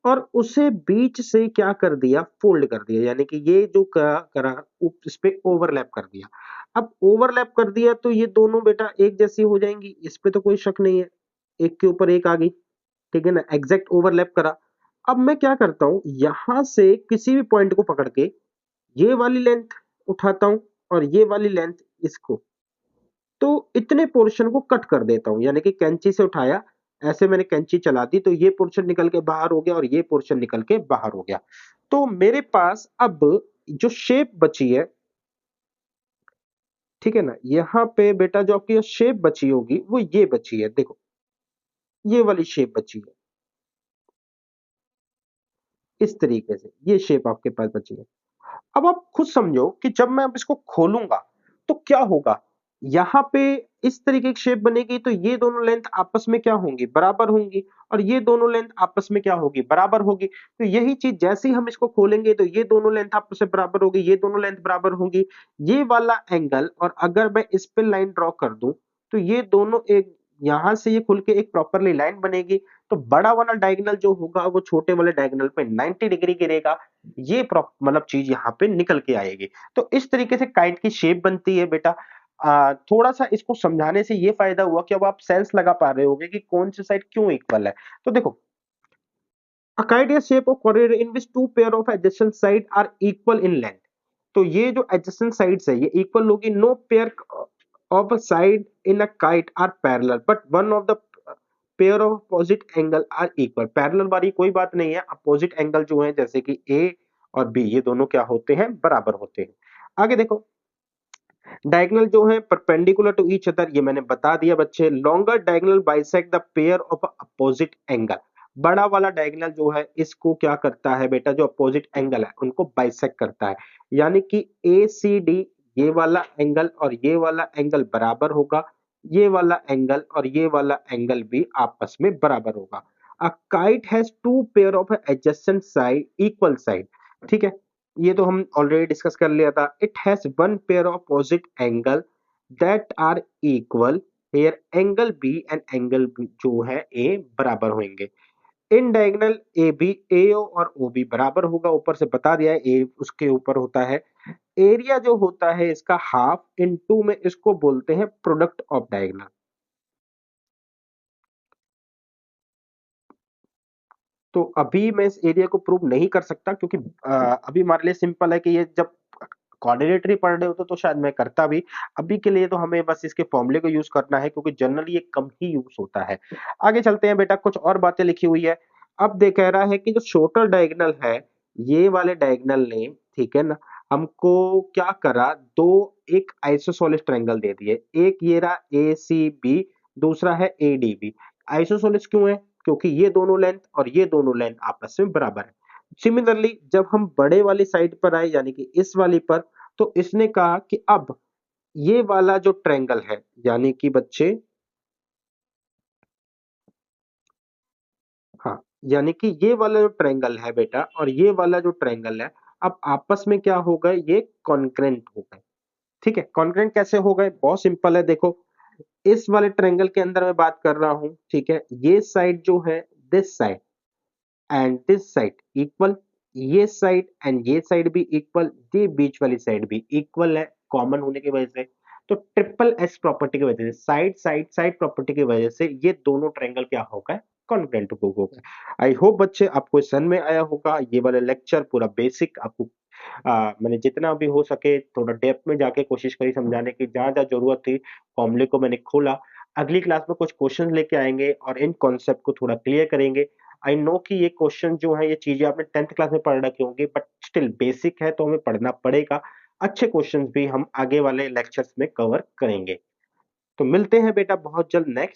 और उसे बीच से क्या कर दिया, फोल्ड कर दिया, यानी कि ये जो करा इस पे ओवरलैप कर दिया। अब ओवरलैप कर दिया तो ये दोनों बेटा एक जैसी हो जाएंगी, इस पे तो कोई शक नहीं है। एक के ऊपर एक आ गई, ठीक है ना, एग्जैक्ट ओवरलैप करा। अब मैं क्या करता हूं, यहां से किसी भी पॉइंट को पकड़ के ये वाली लेंथ उठाता हूं और ये वाली लेंथ इसको, तो इतने पोर्शन को कट कर देता हूं, यानी कि कैंची से उठाया, ऐसे मैंने कैंची चला दी तो ये पोर्शन निकल के बाहर हो गया और ये पोर्शन निकल के बाहर हो गया। तो मेरे पास अब जो शेप बची है, ठीक है ना, यहाँ पे बेटा जो आपकी शेप बची होगी वो ये बची है, देखो ये वाली शेप बची है, इस तरीके से ये शेप आपके पास बची है। अब आप खुद समझो कि जब मैं अब इसको खोलूंगा तो क्या होगा, यहाँ पे इस तरीके की शेप बनेगी तो ये दोनों लेंथ आपस में क्या होंगी, बराबर होंगी, और ये दोनों लेंथ आपस में क्या होगी, बराबर होगी। तो यही चीज जैसे ही हम इसको खोलेंगे तो ये दोनों लेंथ आपस में बराबर होगी, ये दोनों लेंथ बराबर होंगी। ये वाला एंगल, और अगर मैं इस पे लाइन ड्रॉ कर दूं तो ये दोनों एक, यहां से ये खुल के एक प्रॉपरली लाइन बनेगी। तो बड़ा वाला डायगोनल जो होगा वो छोटे वाले डायगोनल पे 90 डिग्री गिरेगा। ये मतलब चीज यहाँ पे निकल के आएगी। तो इस तरीके से काइट की शेप बनती है बेटा। थोड़ा सा इसको समझाने से ये फायदा हुआ कि अब आप सेंस लगा पा रहे होगे कि कौन सी साइड क्यों इक्वल है। तो देखो, a kite is shape of quadrant in which two pair of adjacent side are equal in length। तो ये जो adjacent sides है ये equal होगी। no pair of a side in a kite are parallel but one of the pair of opposite angle are equal। parallel वाली कोई बात नहीं है, opposite angle जो है जैसे कि A और B ये दोनों क्या होते हैं, बराबर होते हैं। आगे देखो, डायगोनल जो है परपेंडिकुलर टू ईच अदर, ये मैंने बता दिया बच्चे। Longer diagonal bisect the pair of opposite angle. बड़ा वाला डायगोनल जो है इसको क्या करता है बेटा, जो अपोजिट एंगल है उनको बाइसेक्ट करता है, यानी कि ए सी डी, ये वाला एंगल और ये वाला एंगल बराबर होगा, ये वाला एंगल और ये वाला एंगल भी आपस में बराबर होगा। A kite has two pair of adjacent side equal side. ठीक है, ये तो हम ऑलरेडी डिस्कस कर लिया था। It has one pair of opposite angle that are equal, here angle B and angle जो है ए बराबर होंगे। इन डायगोनल ए बी, ए और ओ बी बराबर होगा, ऊपर से बता दिया है, ए उसके ऊपर होता है। एरिया जो होता है इसका हाफ, इन टू में इसको बोलते हैं प्रोडक्ट ऑफ डायगोनल। तो अभी मैं इस एरिया को प्रूव नहीं कर सकता क्योंकि अभी हमारे लिए सिंपल है कि ये जब कोऑर्डिनेटर ही पढ़ रहे होते तो शायद मैं करता भी। अभी के लिए तो हमें बस इसके फॉर्मूले को यूज करना है क्योंकि जनरली ये कम ही यूज होता है। आगे चलते हैं बेटा, कुछ और बातें लिखी हुई है। अब दे कह रहा है कि जो शॉर्टर डायगोनल है, ये वाले डायगोनल ने, ठीक है ना, हमको क्या करा, दो एक आइसोसेलेस ट्रायंगल दे दिए। एक ये रहा ए सी बी, दूसरा है ए डी बी। आइसोसेलेस क्यों है? क्योंकि ये दोनों लेंथ और ये दोनों लेंथ आपस में बराबर है। सिमिलरली जब हम बड़े वाली साइड पर आए यानी कि इस वाली पर, तो इसने कहा कि अब ये वाला जो ट्रायंगल है, यानी कि बच्चे, हाँ, यानी कि ये वाला जो ट्रायंगल है बेटा और ये वाला जो ट्रायंगल है, अब आपस में क्या हो गए, ये कॉन्ग्रुएंट हो गए। ठीक है, कॉन्ग्रुएंट कैसे हो गए? बहुत सिंपल है, देखो इस वाले ट्रायंगल के अंदर मैं बात कर रहा हूं, ठीक है, ये साइड जो है, this side and this side equal, ये साइड एंड ये साइड भी इक्वल, ये बीच वाली साइड भी इक्वल है, कॉमन होने की वजह से। तो ट्रिपल एस प्रॉपर्टी की वजह से, साइड साइड साइड प्रॉपर्टी की वजह से ये दोनों ट्रायंगल क्या हो गए, कॉन्ग्रुएंट हो गए। आई होप बच्चे आपको समझ में आया होगा। ये वाला लेक्चर पूरा बेसिक आपको मैंने जितना भी हो सके थोड़ा डेप्थ में जाके कोशिश करी समझाने की, जहां जहां जरूरत थी फॉर्मूले को मैंने खोला। अगली क्लास में कुछ क्वेश्चन लेके आएंगे और इन कॉन्सेप्ट को थोड़ा क्लियर करेंगे। आई नो कि ये क्वेश्चन जो है, ये चीजें आपने 10th क्लास में पढ़ रखी होंगी, बट स्टिल बेसिक है तो हमें पढ़ना पड़ेगा। अच्छे क्वेश्चंस भी हम आगे वाले लेक्चर्स में कवर करेंगे। तो मिलते हैं बेटा बहुत जल्द नेक्स्ट